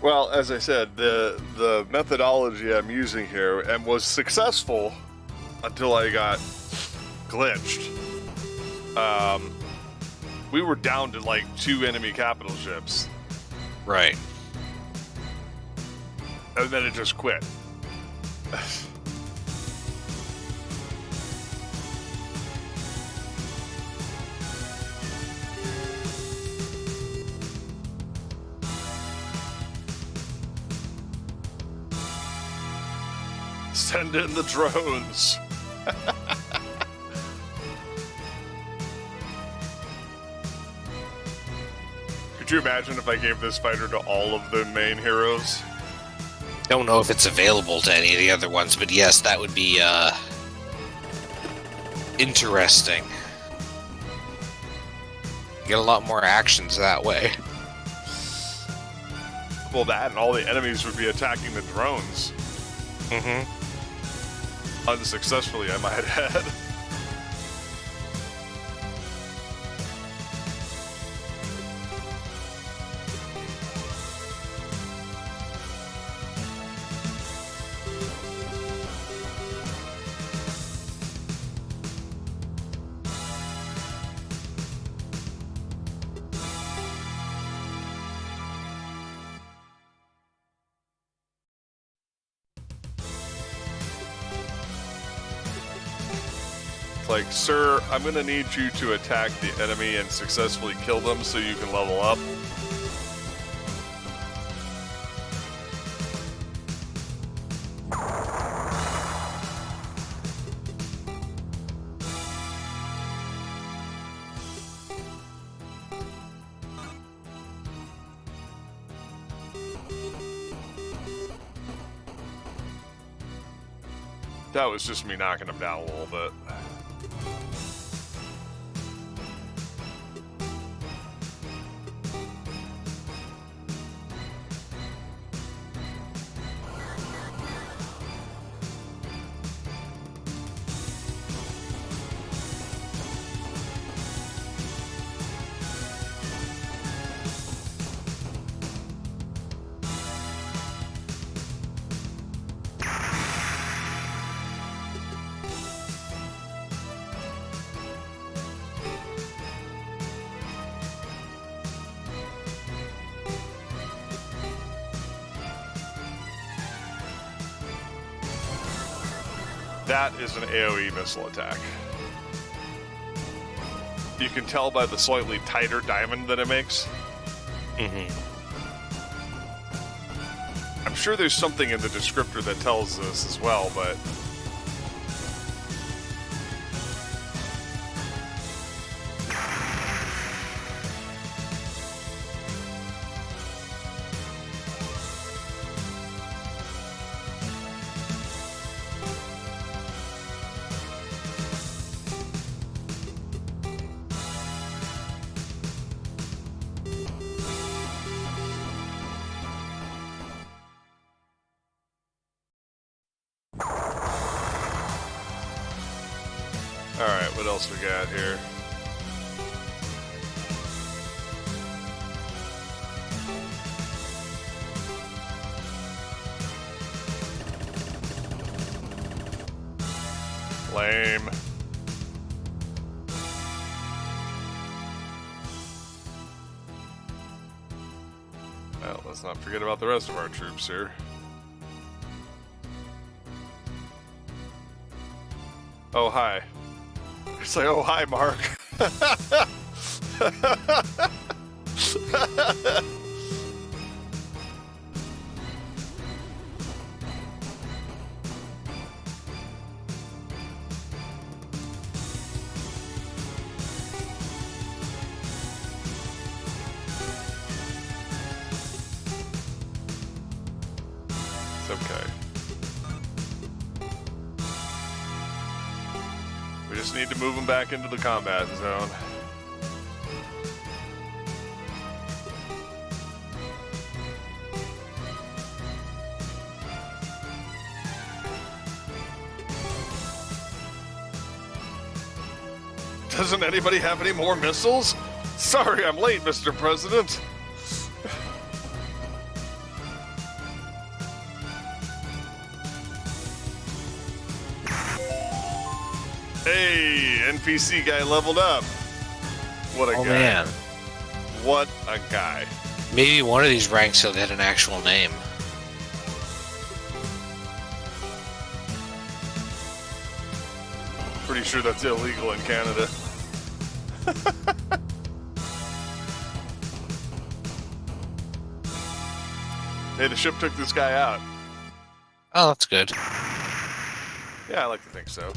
Well, as I said, the methodology I'm using here and was successful until I got glitched. We were down to like 2 enemy capital ships. Right. And then it just quit. Send in the drones. Could you imagine if I gave this fighter to all of the main heroes? Don't know if it's available to any of the other ones, but yes, that would be interesting. Get a lot more actions that way. Well, that and all the enemies would be attacking the drones. Mm-hmm. Unsuccessfully, I might add. Like, sir, I'm gonna need you to attack the enemy and successfully kill them so you can level up. That was just me knocking him down a little bit. That is an AoE missile attack. You can tell by the slightly tighter diamond that it makes. Mm-hmm. I'm sure there's something in the descriptor that tells this as well, but... Alright, what else we got here? Lame. Well, let's not forget about the rest of our troops here. Oh, hi. It's like, oh, hi, Mark. It's okay. We just need to move them back into the combat zone. Doesn't anybody have any more missiles? Sorry, I'm late, Mr. President. Hey, NPC guy leveled up. What a guy. Man. What a guy. Maybe one of these ranks will get an actual name. Pretty sure that's illegal in Canada. Hey, the ship took this guy out. Oh, that's good. Yeah, I like to think so.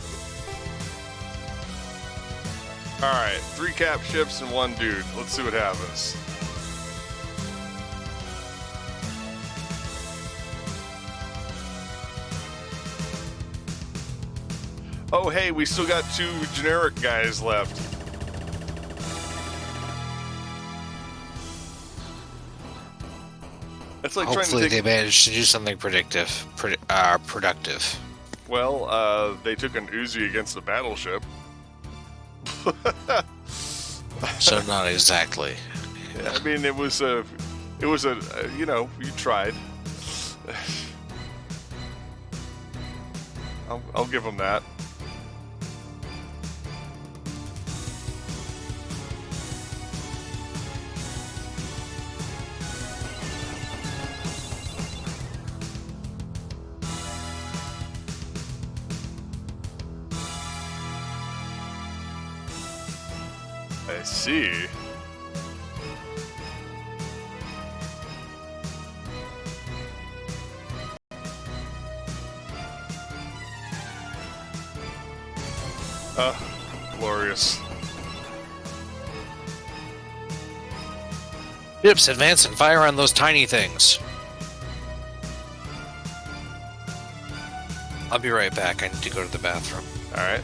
Alright, 3 cap ships and 1 dude. Let's see what happens. Oh, hey, we still got 2 generic guys left. It's like Hopefully trying to they take... managed to do something productive. Well, they took an Uzi against a battleship. So not exactly. Yeah, I mean, it was a, you know, you tried. I'll give them that. I see. Glorious. Ships, advance and fire on those tiny things. I'll be right back. I need to go to the bathroom. All right.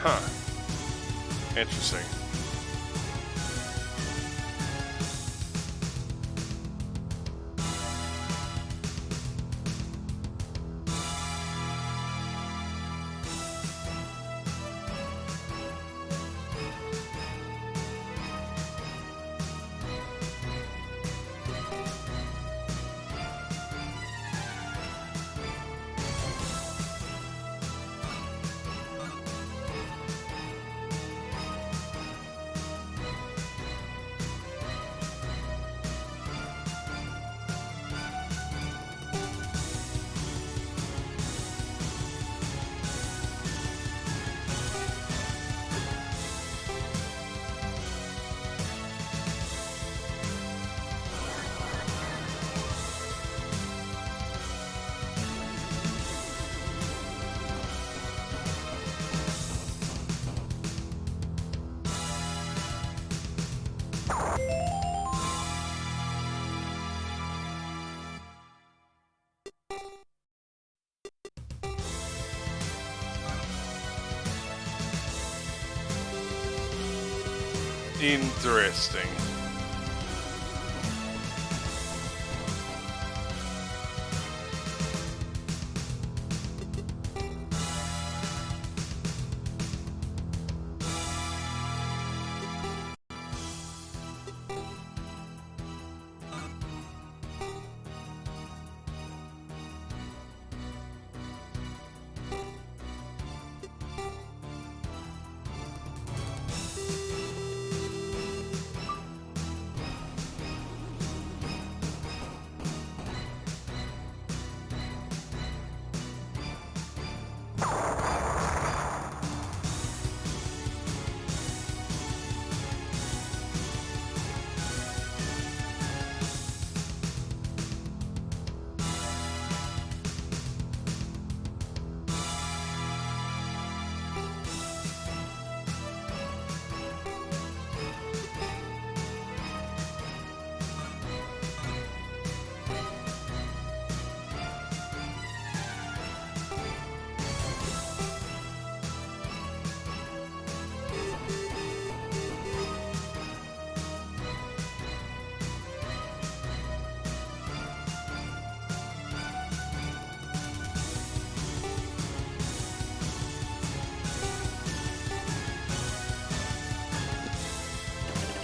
Huh. Interesting. Interesting.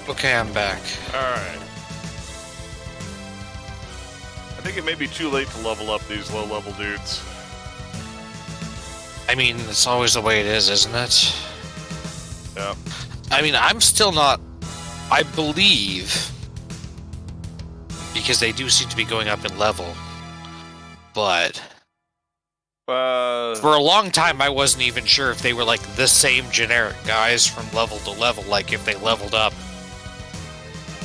Okay, I'm back. Alright. I think it may be too late to level up these low-level dudes. I mean, it's always the way it is, isn't it? Yeah. I mean, I'm still not... I believe... Because they do seem to be going up in level. But... For a long time, I wasn't even sure if they were, like, the same generic guys from level to level. Like, if they leveled up,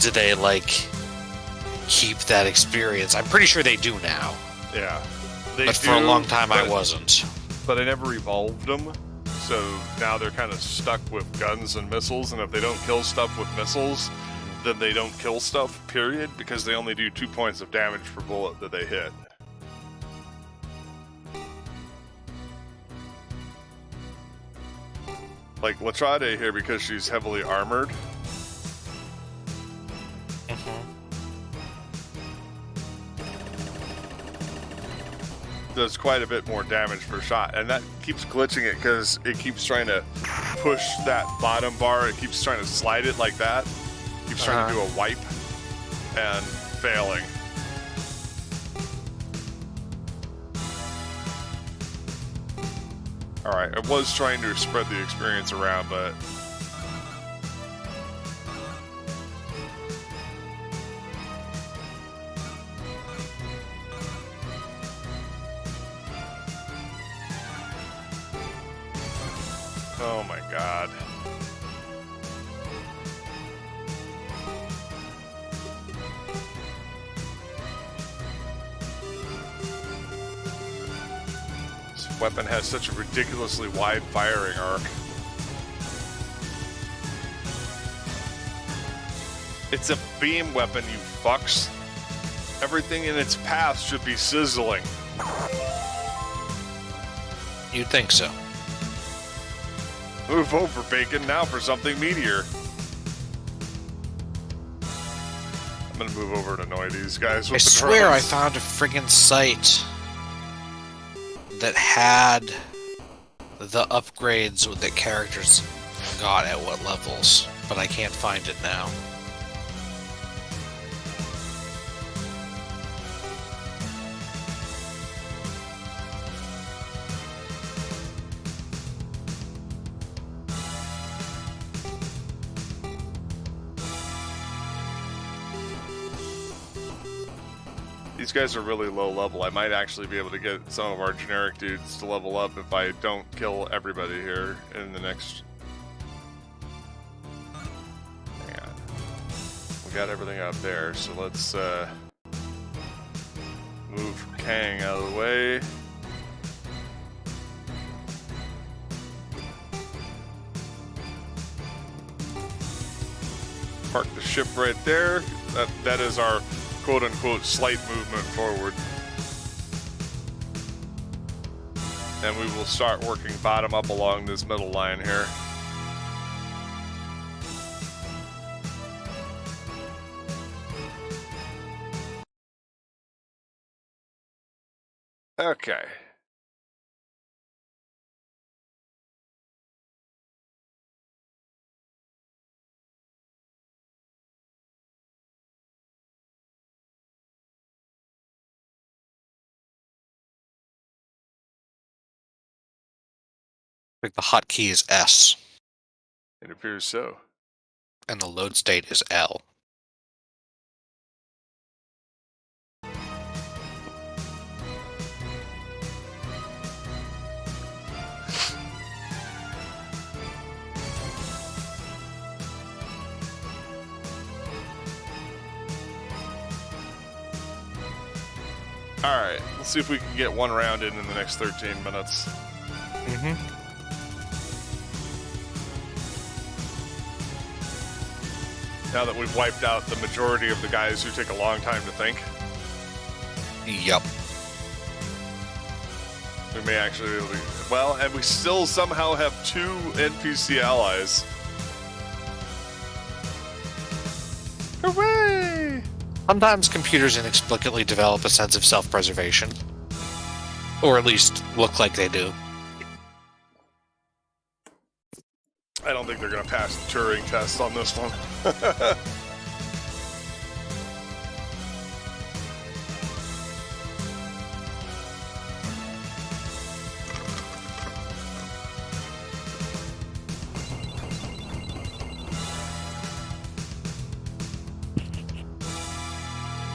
did they, like, keep that experience? I'm pretty sure they do now. Yeah. But for a long time, I wasn't. But I never evolved them, so now they're kind of stuck with guns and missiles, and if they don't kill stuff with missiles, then they don't kill stuff, period, because they only do 2 points of damage per bullet that they hit. Like Latrade here, because she's heavily armored, does quite a bit more damage per shot, and that keeps glitching it because it keeps trying to push that bottom bar. It keeps trying to slide it like that. Keeps trying to do a wipe and failing. All right, I was trying to spread the experience around, but oh my god. This weapon has such a ridiculously wide firing arc. It's a beam weapon, you fucks. Everything in its path should be sizzling. You'd think so. Move over, Bacon, now for something meatier. I'm gonna move over and annoy these guys with I the swear I drones. found a friggin' site that had the upgrades that characters got at what levels, but I can't find it now. These guys are really low level. I might actually be able to get some of our generic dudes to level up if I don't kill everybody here in the next... Hang on. We got everything out there, so let's move Kang out of the way. Park the ship right there. That is our quote-unquote slight movement forward. And we will start working bottom up along this middle line here. Okay. Like the hotkey is S, It appears so. and the load state is L. Alright, let's see if we can get one round in the next 13 minutes. Now that we've wiped out the majority of the guys who take a long time to think, Yup. we may actually... Well, and we still somehow have 2 NPC allies. Hooray! Sometimes computers inexplicably develop a sense of self-preservation. Or at least look like they do. I don't think they're going to pass the Turing test on this one.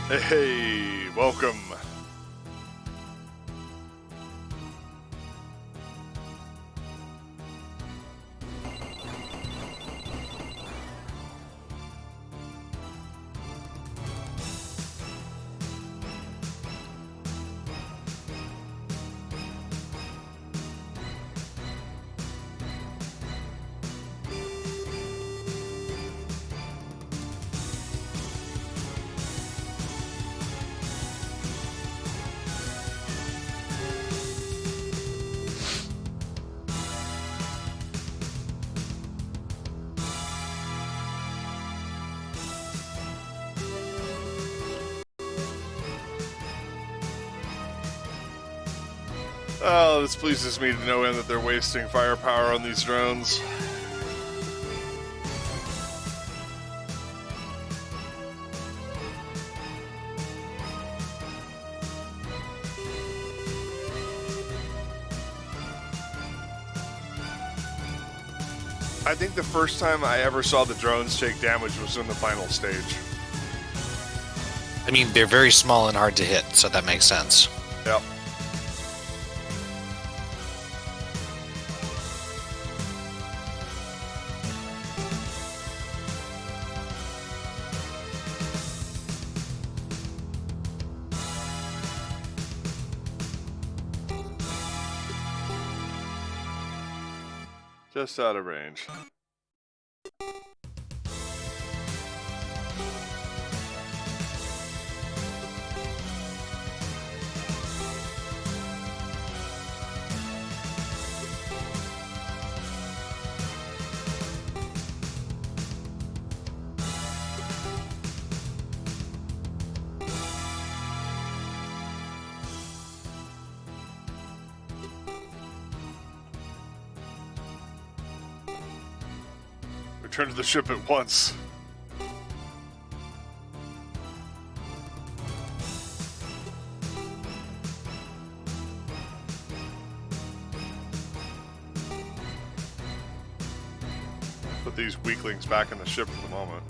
Hey, welcome. Oh, this pleases me to no end that they're wasting firepower on these drones. I think the first time I ever saw the drones take damage was in the final stage. I mean, they're very small and hard to hit, so that makes sense. Yep. Just out of range. Return to the ship at once. Put these weaklings back in the ship for the moment.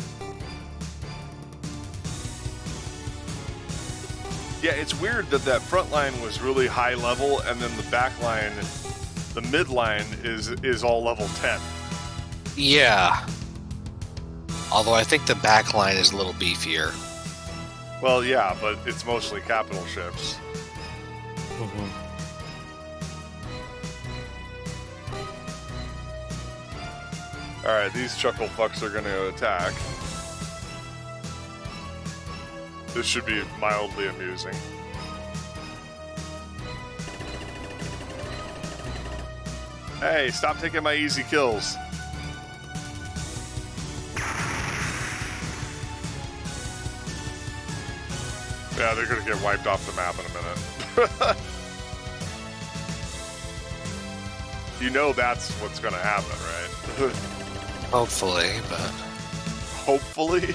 Yeah, it's weird that that front line was really high level, and then the back line, the mid line, is all level 10. Yeah. Although I think the back line is a little beefier. Well, yeah, but it's mostly capital ships. Mm-hmm. Alright, these chuckle fucks are gonna attack. This should be mildly amusing. Hey, stop taking my easy kills. Yeah, they're gonna get wiped off the map in a minute. You know that's what's gonna happen, right? Hopefully, but... Hopefully?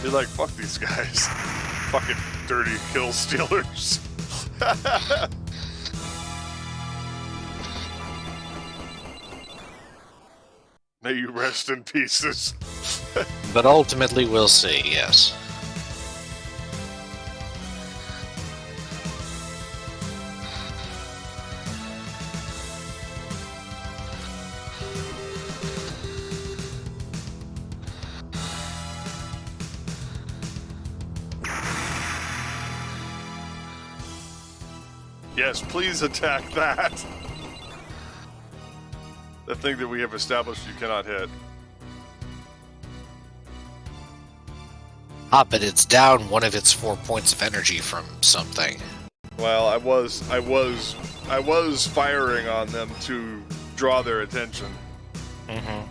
You're like, fuck these guys. Fucking dirty kill stealers. May you rest in pieces. But ultimately, we'll see, yes. Yes, please attack that. The thing that we have established you cannot hit. Ah, but it's down one of its 4 points of energy from something. Well, I was firing on them to draw their attention. Mm-hmm.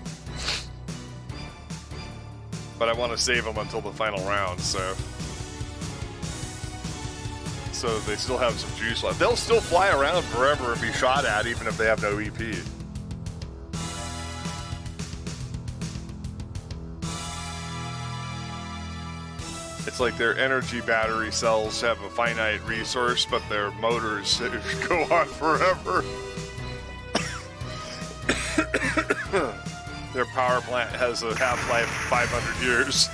But I want to save them until the final round, so they still have some juice left. They'll still fly around forever and be shot at, even if they have no EP. It's like their energy battery cells have a finite resource, but their motors go on forever. Their power plant has a half-life of 500 years.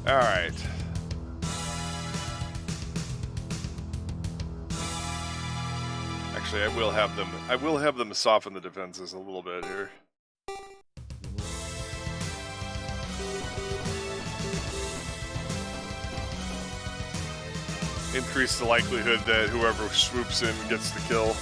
All right. Actually, I will have them soften the defenses a little bit here. increase the likelihood that whoever swoops in gets the kill.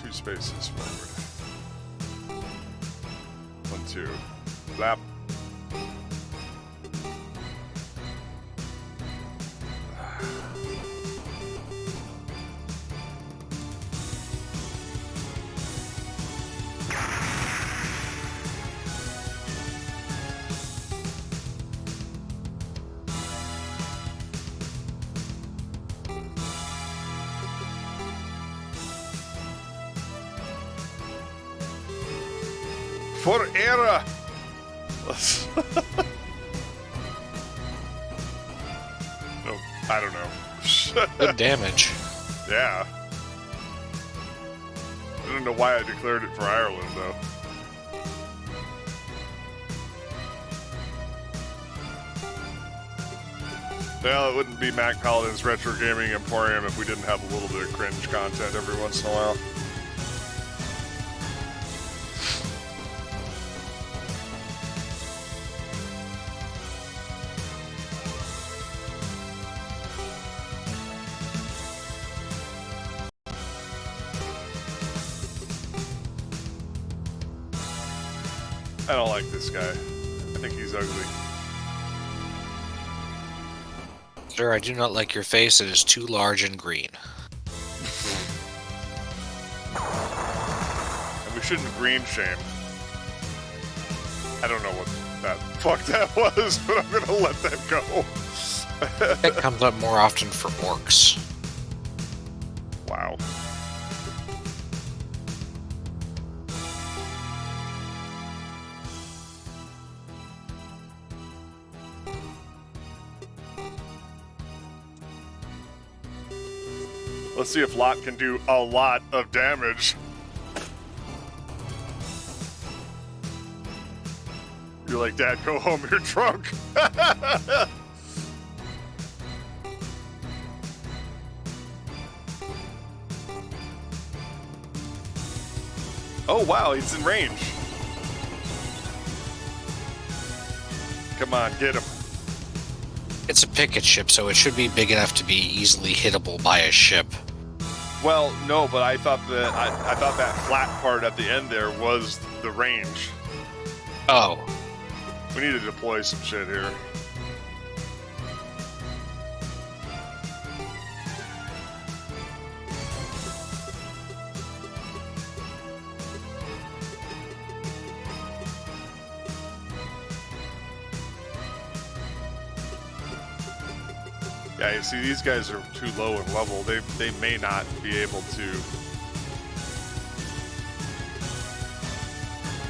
Two spaces forward. 1, 2. Lap. For error! No, I don't know. Good damage. Yeah. I don't know why I declared it for Ireland, though. Well, it wouldn't be Mac Paladin's Retro Gaming Emporium if we didn't have a little bit of cringe content every once in a while. I don't like this guy. I think he's ugly. Sir, I do not like your face. It is too large and green. And we shouldn't green shame. I don't know what that fuck that was, but I'm gonna let that go. It comes up more often for orcs. Wow. Let's see if Lot can do a lot of damage. You're like, Dad, go home, you're drunk. Oh, wow, he's in range. Come on, get him. It's a picket ship, so it should be big enough to be easily hittable by a ship. Well, no, but I thought that I thought that flat part at the end there was the range. Oh. We need to deploy some shit here. Yeah, you see, these guys are too low in level. They may not be able to.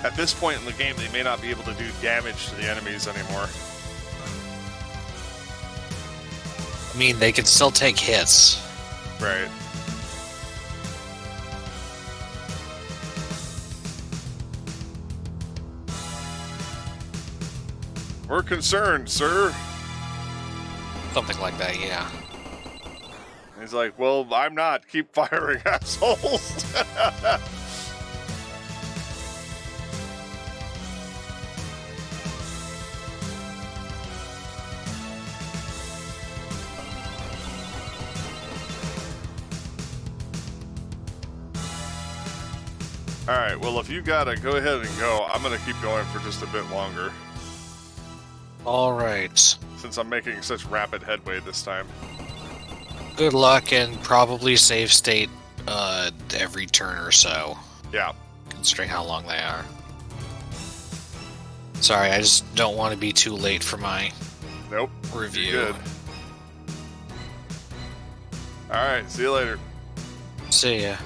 At this point in the game, they may not be able to do damage to the enemies anymore. I mean, they can still take hits. Right. We're concerned, sir. Something like that, yeah. He's like, well, I'm not. Keep firing, assholes. Alright, well, if you gotta go ahead and go, I'm gonna keep going for just a bit longer. Alright. Since I'm making such rapid headway this time. Good luck and probably save state every turn or so. Yeah. Considering how long they are. Sorry, I just don't want to be too late for my Nope. review. You're good. Alright, see you later. See ya.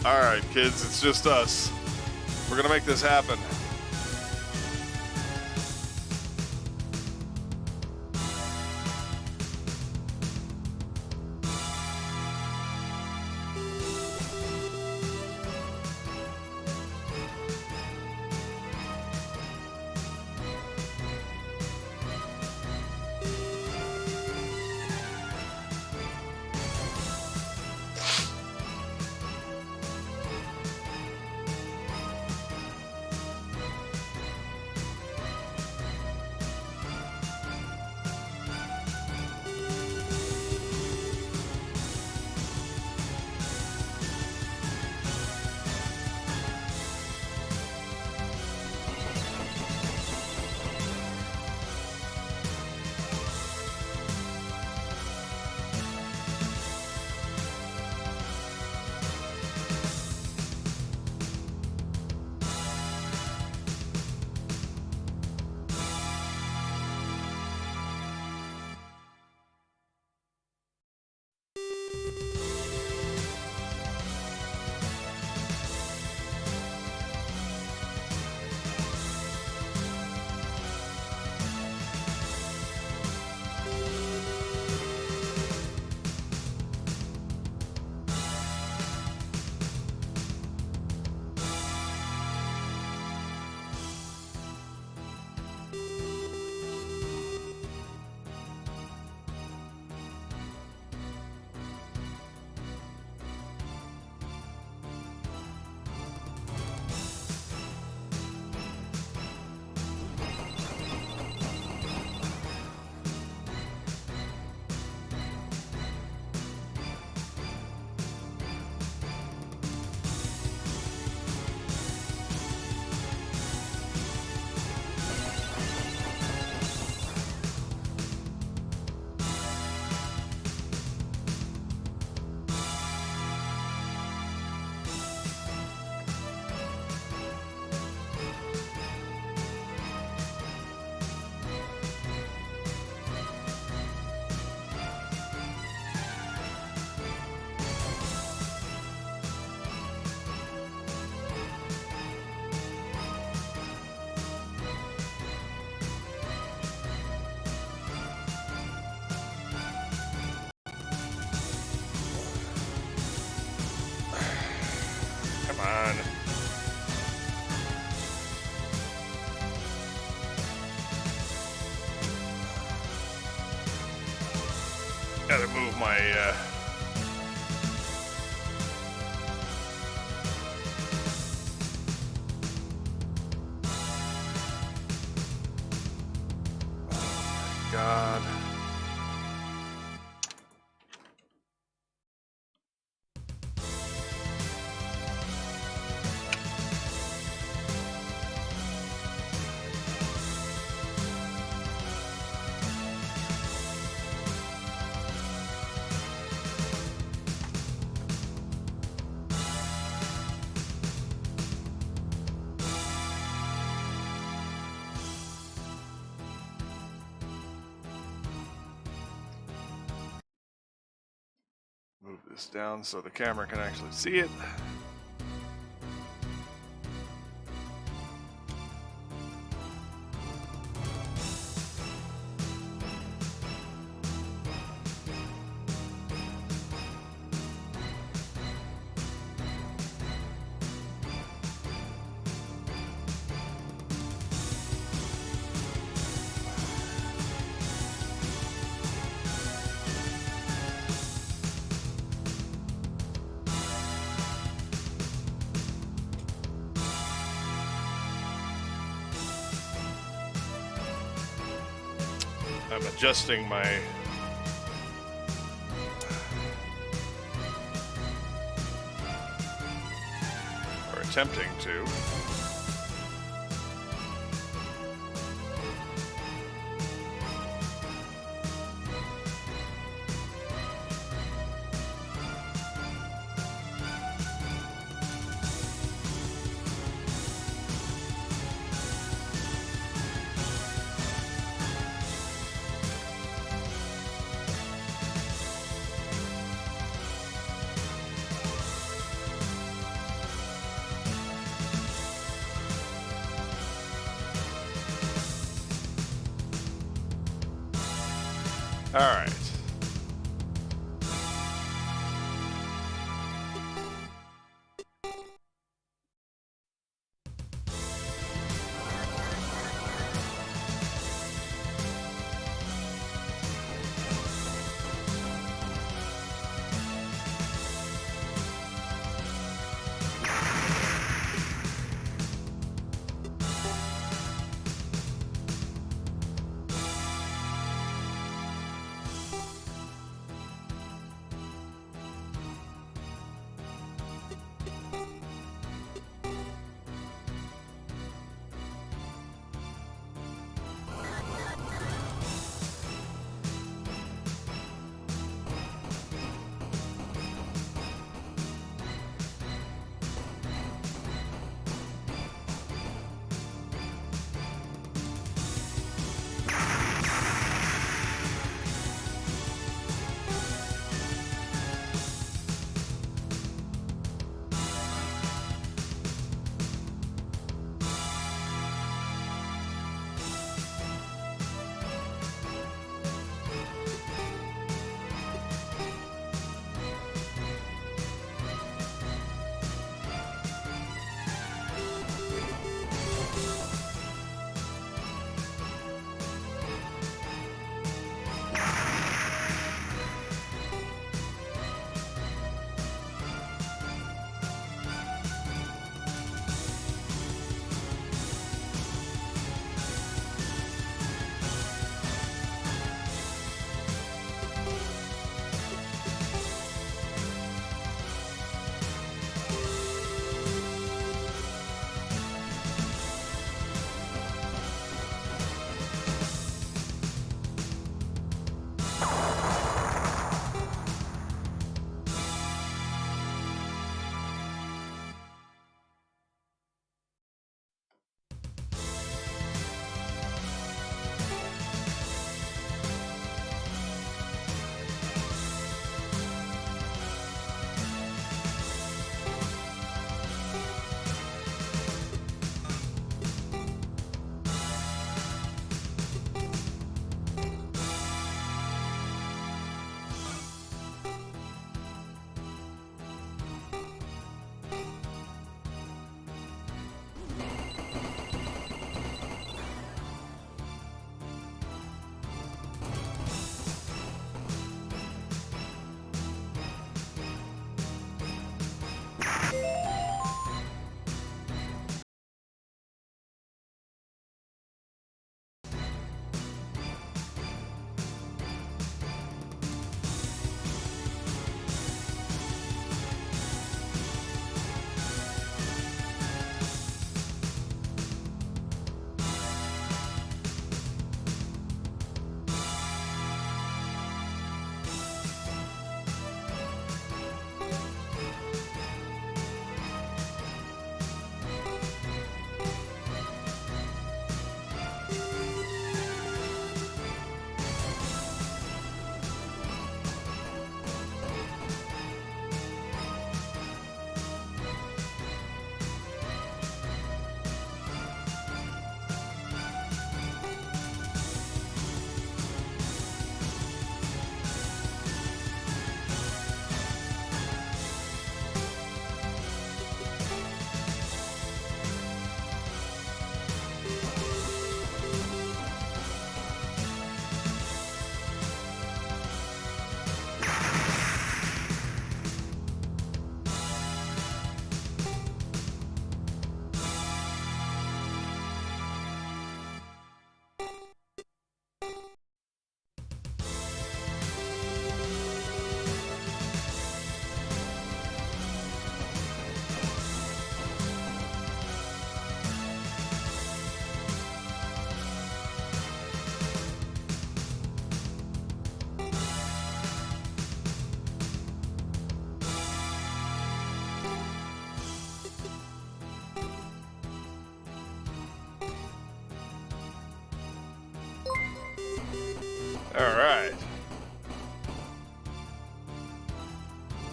Alright, kids, it's just us. We're gonna make this happen. on. Gotta move my, God. Move this down so the camera can actually see it. I'm adjusting my or attempting to. All right.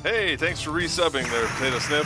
Hey, thanks for resubbing there, Potato Snip.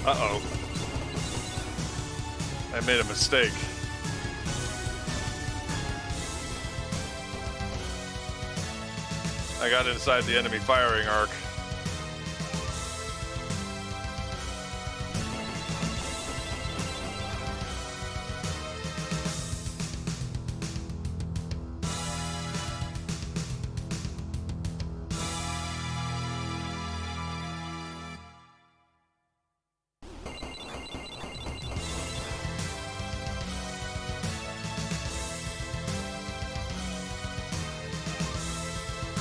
Uh-oh. I made a mistake. I got inside the enemy firing arc.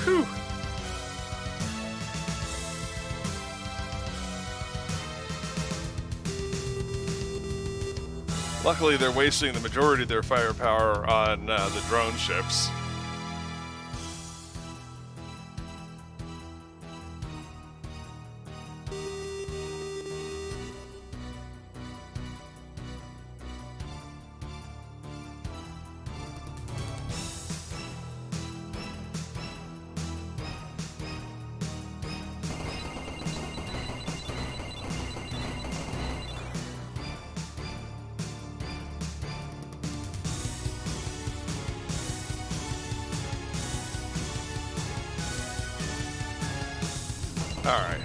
Whew. Luckily, they're wasting the majority of their firepower on the drone ships. All right.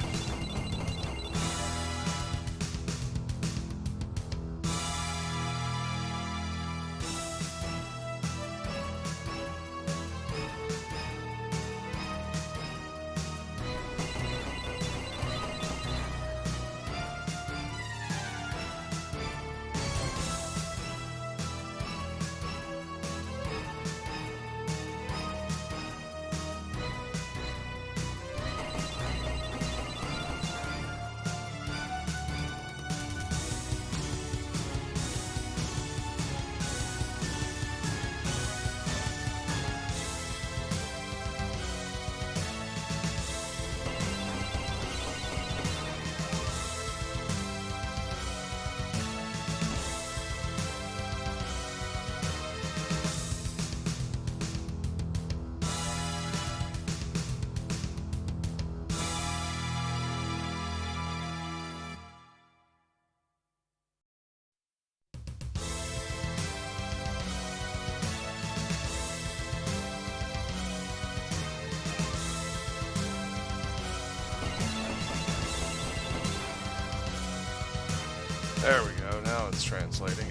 There we go. Now it's translating.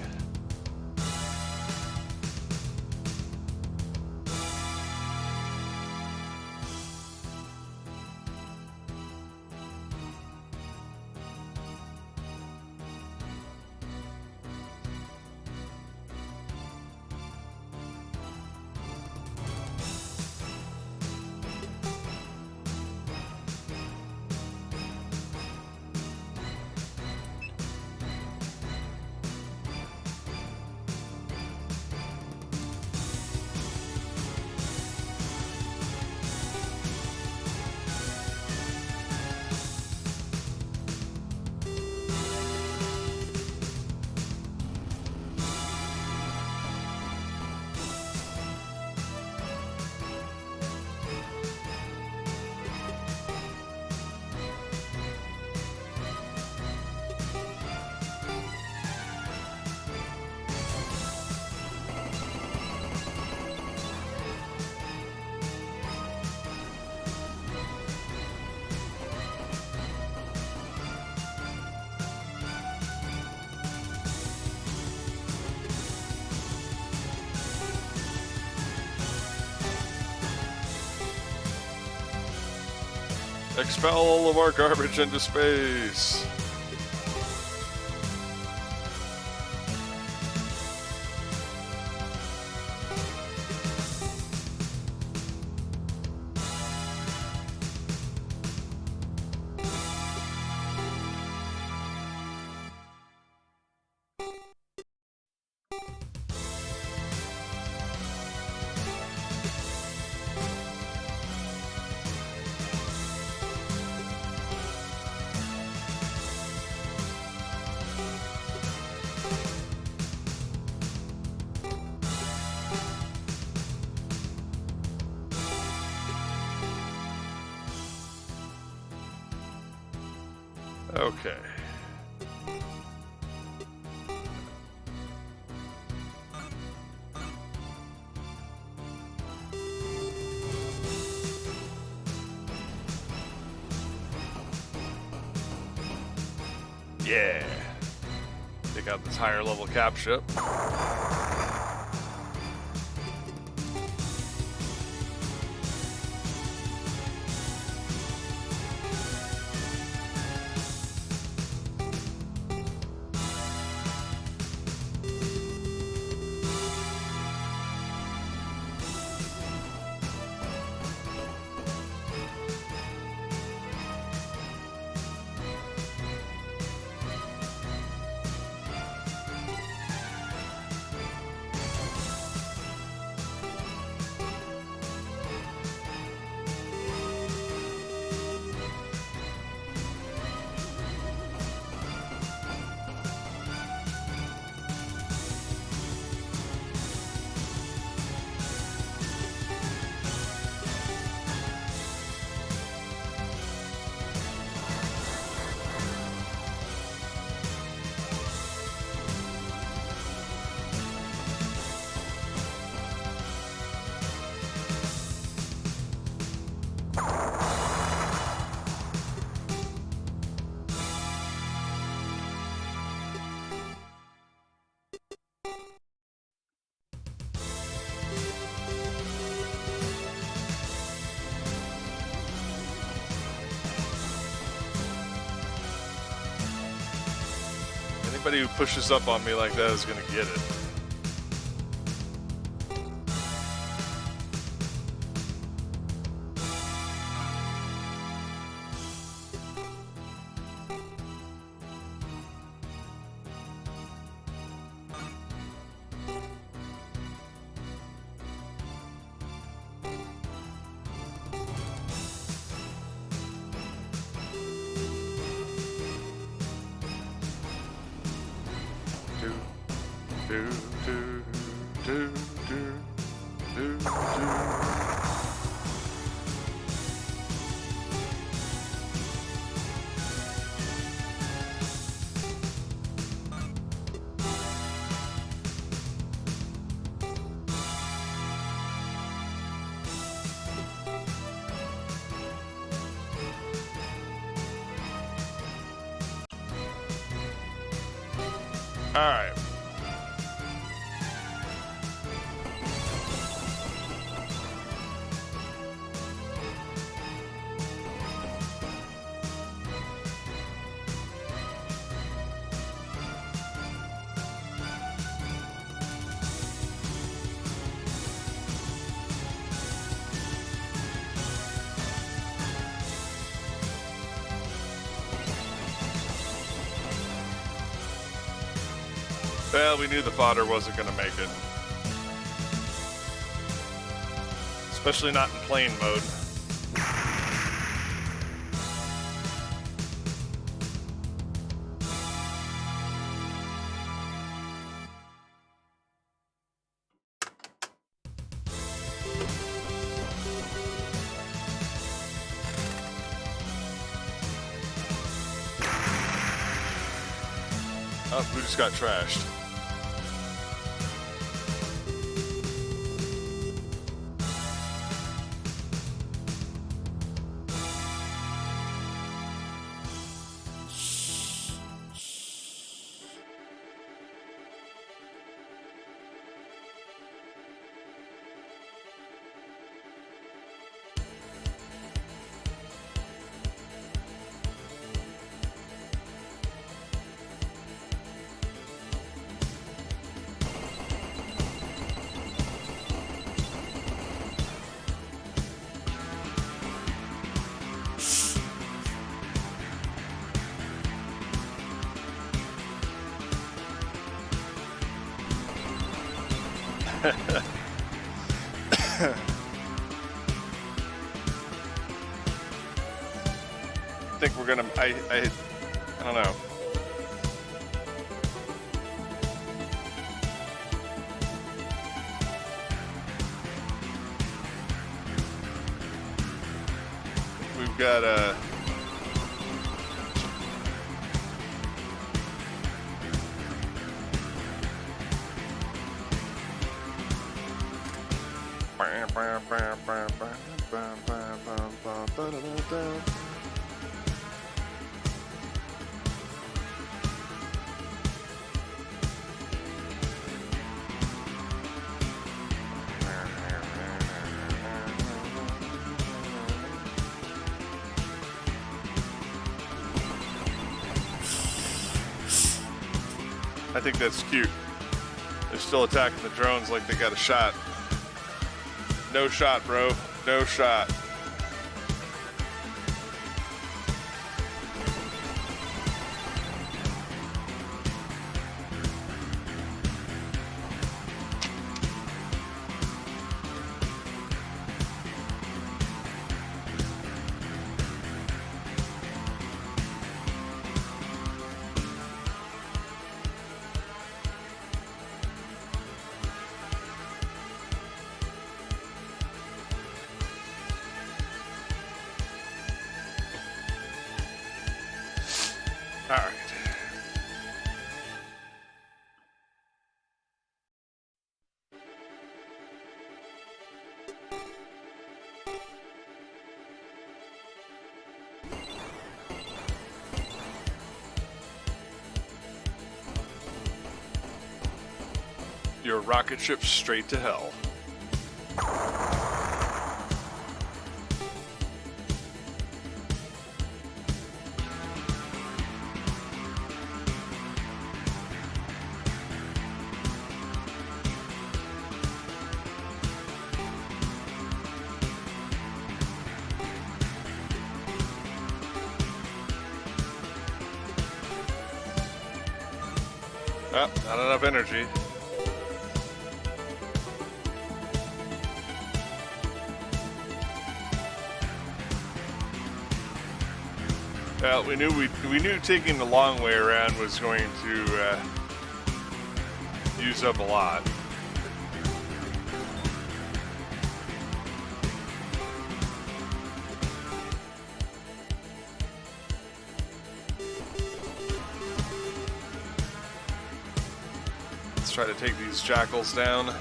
Expel all of our garbage into space. Okay. Yeah. Take out this higher level cap ship. Anybody who pushes up on me like that is gonna get it. Do, do, do, do, do, do. All right. Well, we knew the fodder wasn't going to make it. Especially not in plane mode. Oh, we just got trashed. I think we're gonna. I don't know. We've got I think that's cute. They're still attacking the drones like they got a shot. No shot, bro. No shot. All right. Your rocket ship straight to hell. Oh, not enough energy. Well, we knew taking the long way around was going to use up a lot. Let's try to take these jackals down.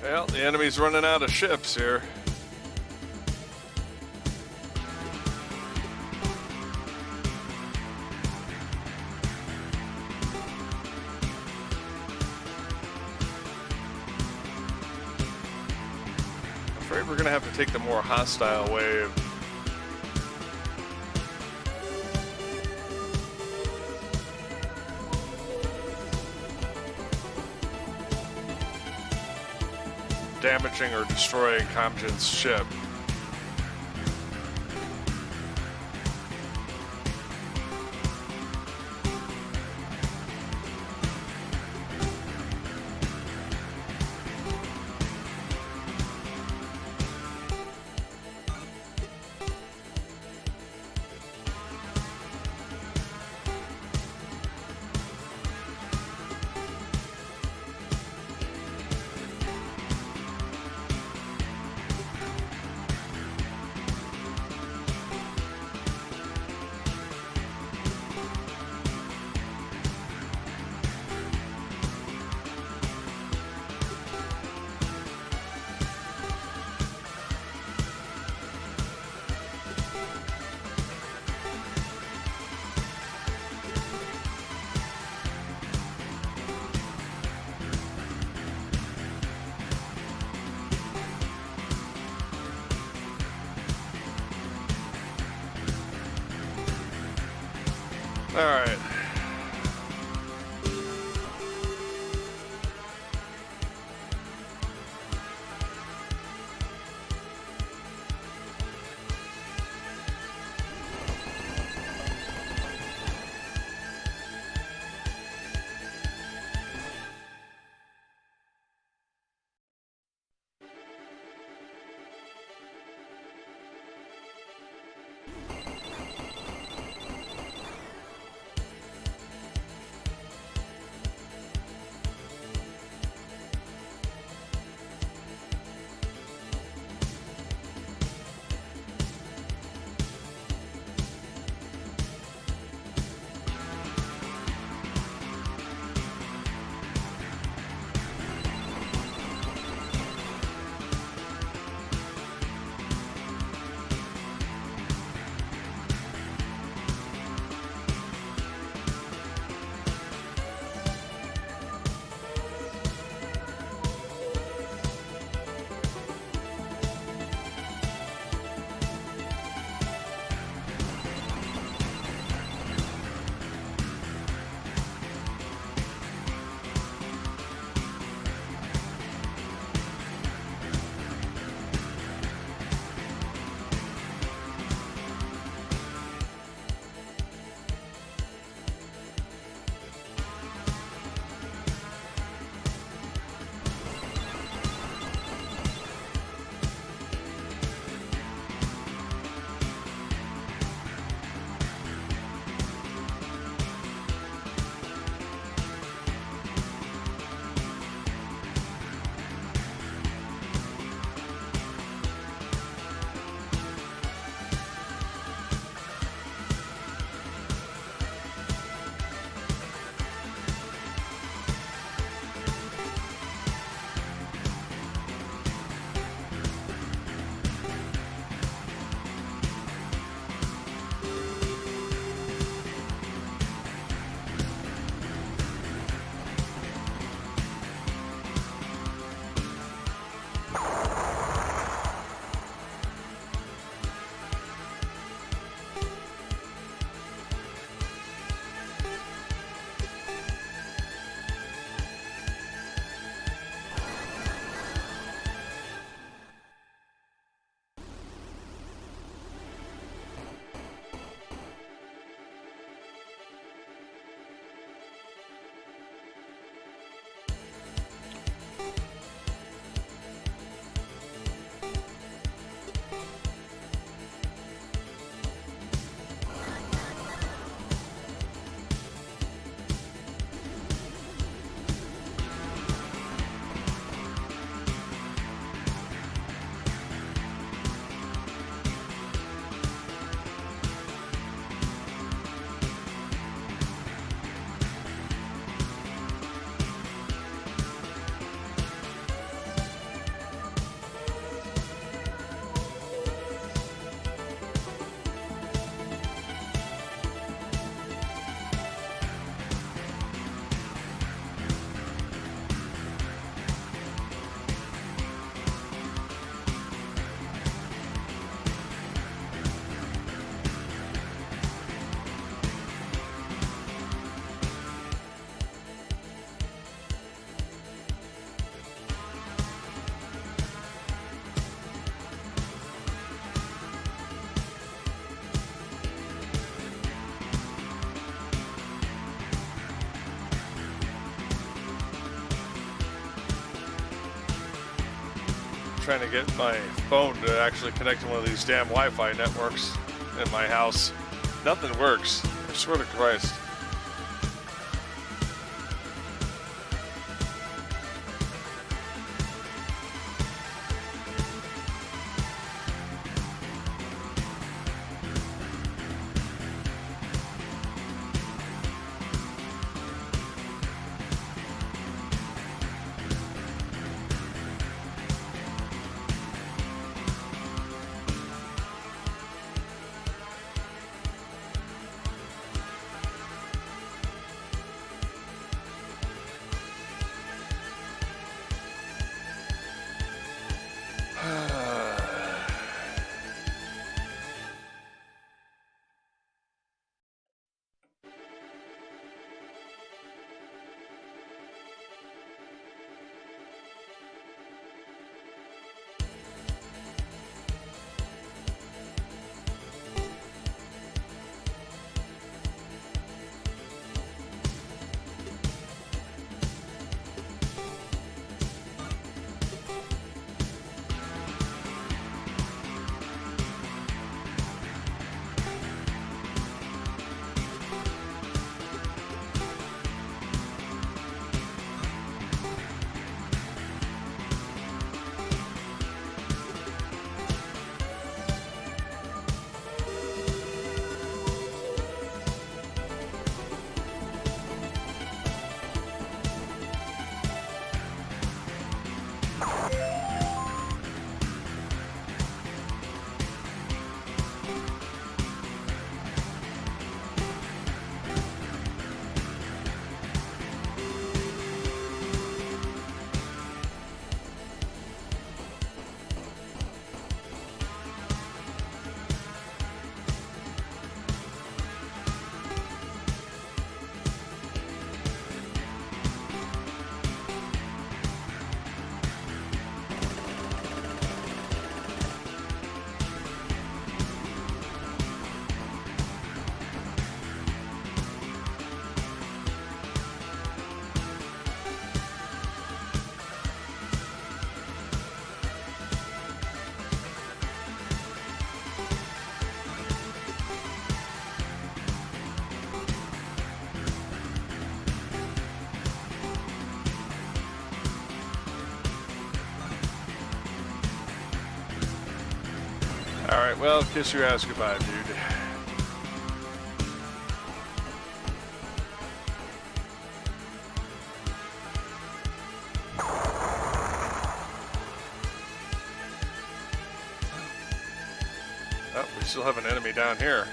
Well, the enemy's running out of ships here. I'm afraid we're gonna have to take the more hostile way of damaging or destroying Comgen's ship. All right. Trying to get my phone to actually connect to one of these damn Wi-Fi networks in my house. Nothing works. I swear to Christ. Alright, well, kiss your ass goodbye, dude. Oh, we still have an enemy down here.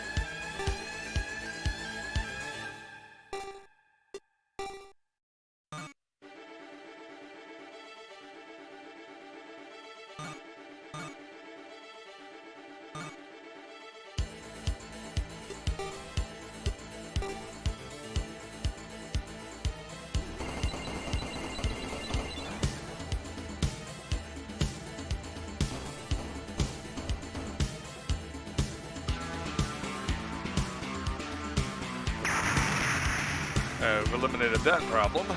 We've eliminated that problem.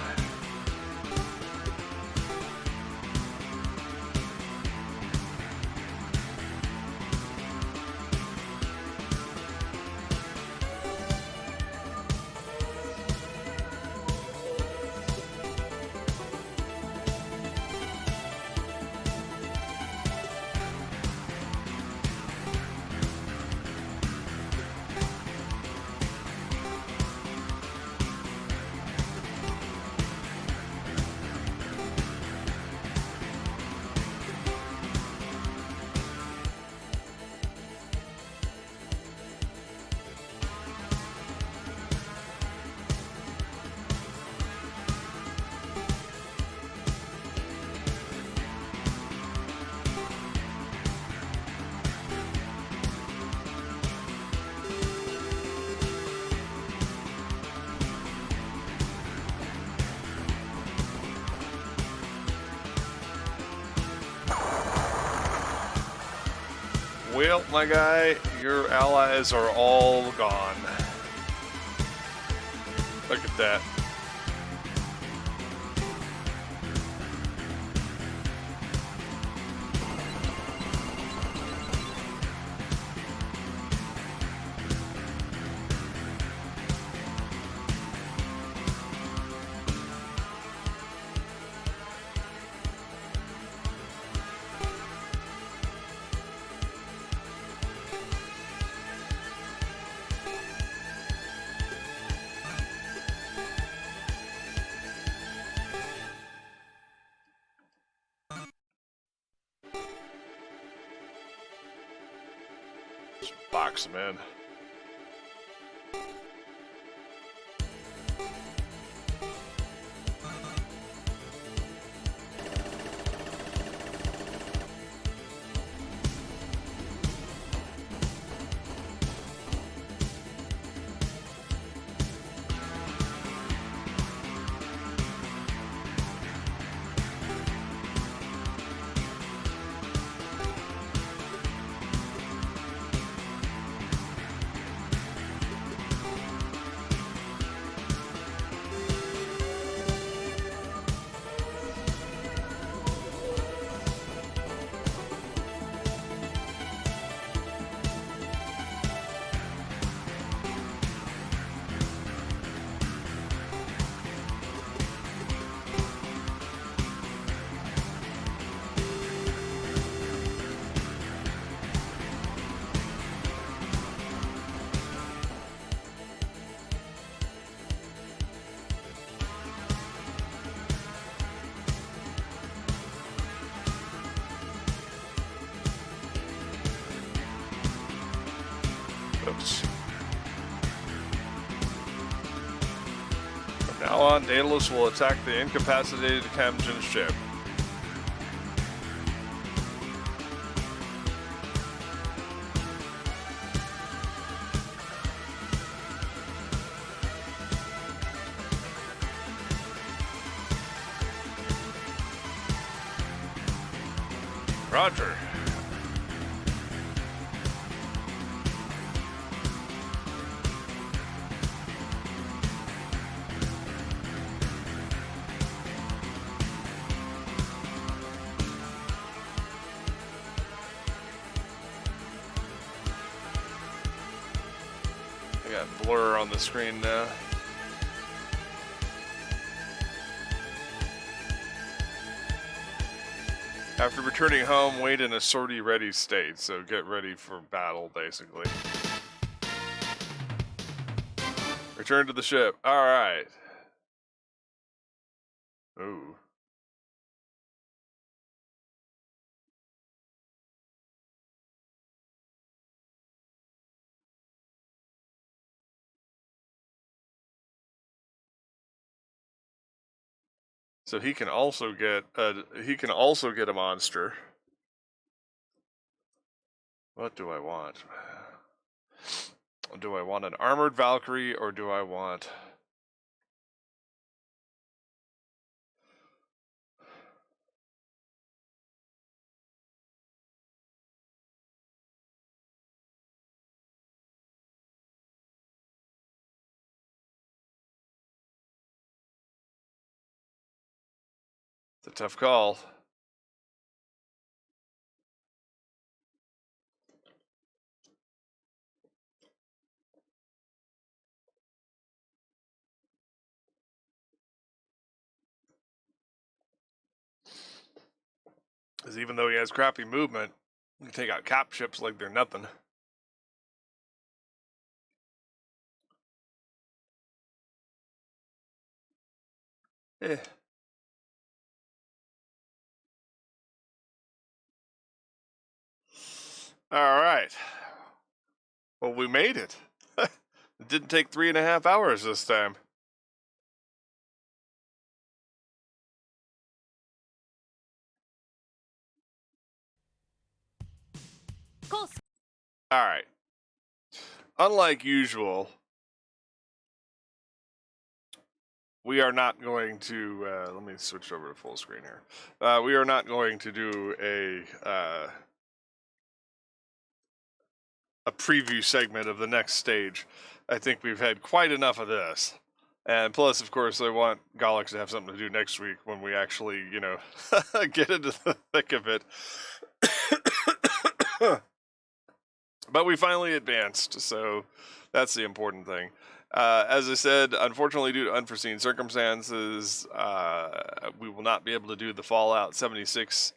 Well, my guy, your allies are all gone. Look at that. Box them in. From now on, Daedalus will attack the incapacitated Camden ship. Roger. I got blur on the screen now. After returning home, wait in a sortie-ready state, so get ready for battle, basically. Return to the ship. Alright. Ooh. So he can also get a monster. What do I want? Do I want an armored Valkyrie or do I want it's a tough call. Because even though he has crappy movement, he can take out cap ships like they're nothing. Eh. Alright. Well, we made it. It didn't take 3.5 hours this time. Alright. Unlike usual, we are not going to, let me switch over to full screen here. We are not going to do a preview segment of the next stage. I think we've had quite enough of this. And plus, of course, I want Galax to have something to do next week when we actually, get into the thick of it. But we finally advanced, so that's the important thing. As I said, unfortunately, due to unforeseen circumstances, we will not be able to do the Fallout 76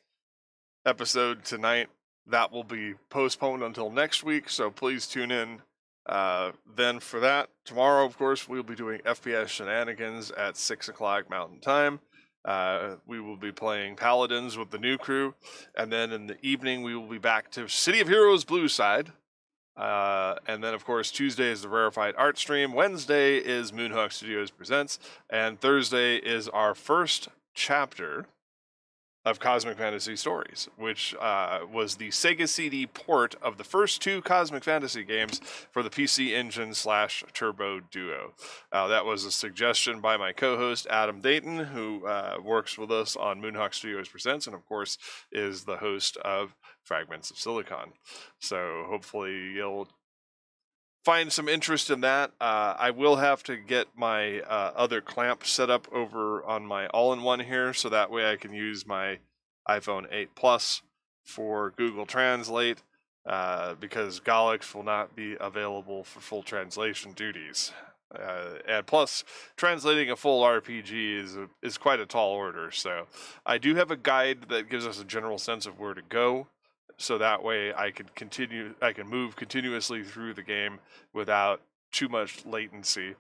episode tonight. That will be postponed until next week, so please tune in then for that. Tomorrow, of course, we'll be doing FPS Shenanigans at 6 o'clock Mountain Time. We will be playing Paladins with the new crew, and then in the evening, we will be back to City of Heroes Blue Side. And then, of course, Tuesday is the Rarefied Art Stream. Wednesday is Moonhawk Studios Presents. And Thursday is our first chapter of Cosmic Fantasy Stories, which was the Sega CD port of the first 2 Cosmic Fantasy games for the PC Engine / Turbo Duo. That was a suggestion by my co-host, Adam Dayton, who works with us on Moonhawk Studios Presents, and of course is the host of Fragments of Silicon. So hopefully you'll find some interest in that. I will have to get my other clamp set up over on my all-in-one here, so that way I can use my iPhone 8 Plus for Google Translate, because Galax will not be available for full translation duties. And plus, translating a full RPG is quite a tall order, so I do have a guide that gives us a general sense of where to go, so that way I can move continuously through the game without too much latency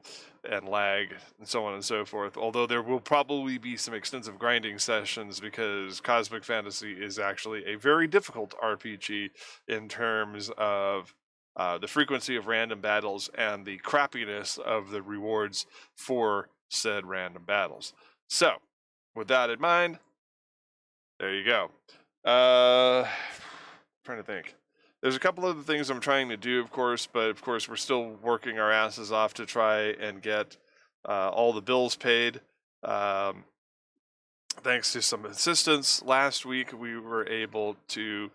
and lag and so on and so forth. Although there will probably be some extensive grinding sessions, because Cosmic Fantasy is actually a very difficult RPG in terms of the frequency of random battles and the crappiness of the rewards for said random battles. So, with that in mind, there you go. Trying to think. There's a couple other things I'm trying to do, of course, but of course we're still working our asses off to try and get all the bills paid. Thanks to some assistance last week, we were able to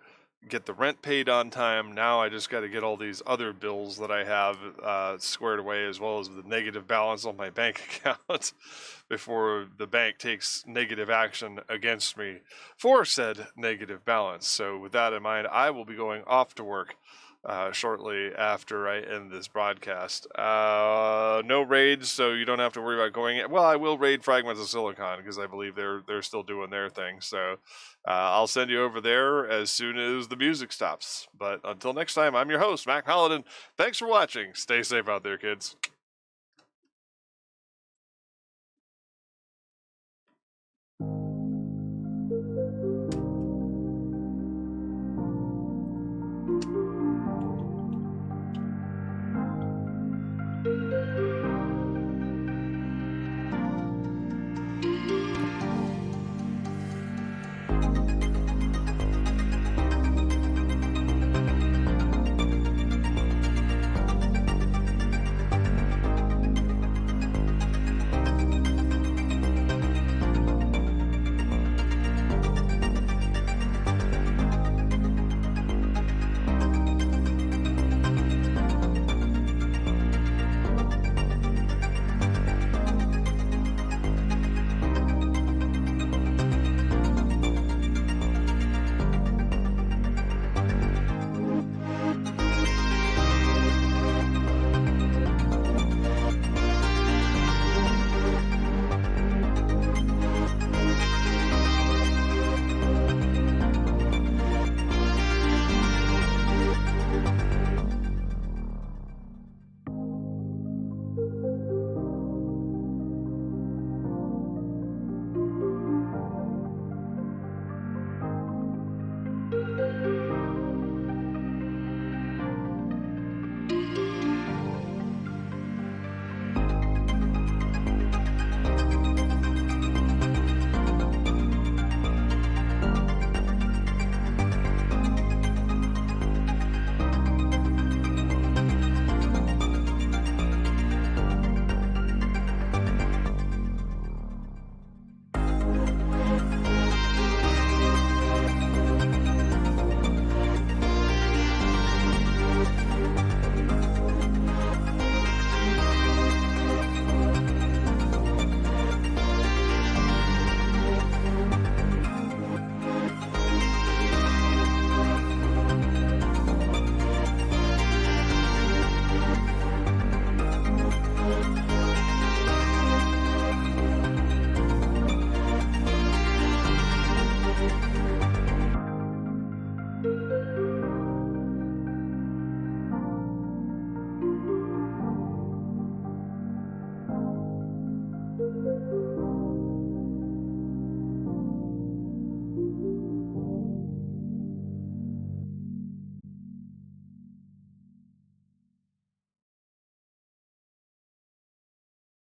get the rent paid on time. Now I just got to get all these other bills that I have squared away, as well as the negative balance on my bank account before the bank takes negative action against me for said negative balance. So with that in mind, I will be going off to work shortly after I end this broadcast. No raids, so you don't have to worry about going. Well, I will raid Fragments of Silicon because I believe they're still doing their thing. So I'll send you over there as soon as the music stops. But until next time, I'm your host, Mac Paladin. Thanks for watching. Stay safe out there, kids.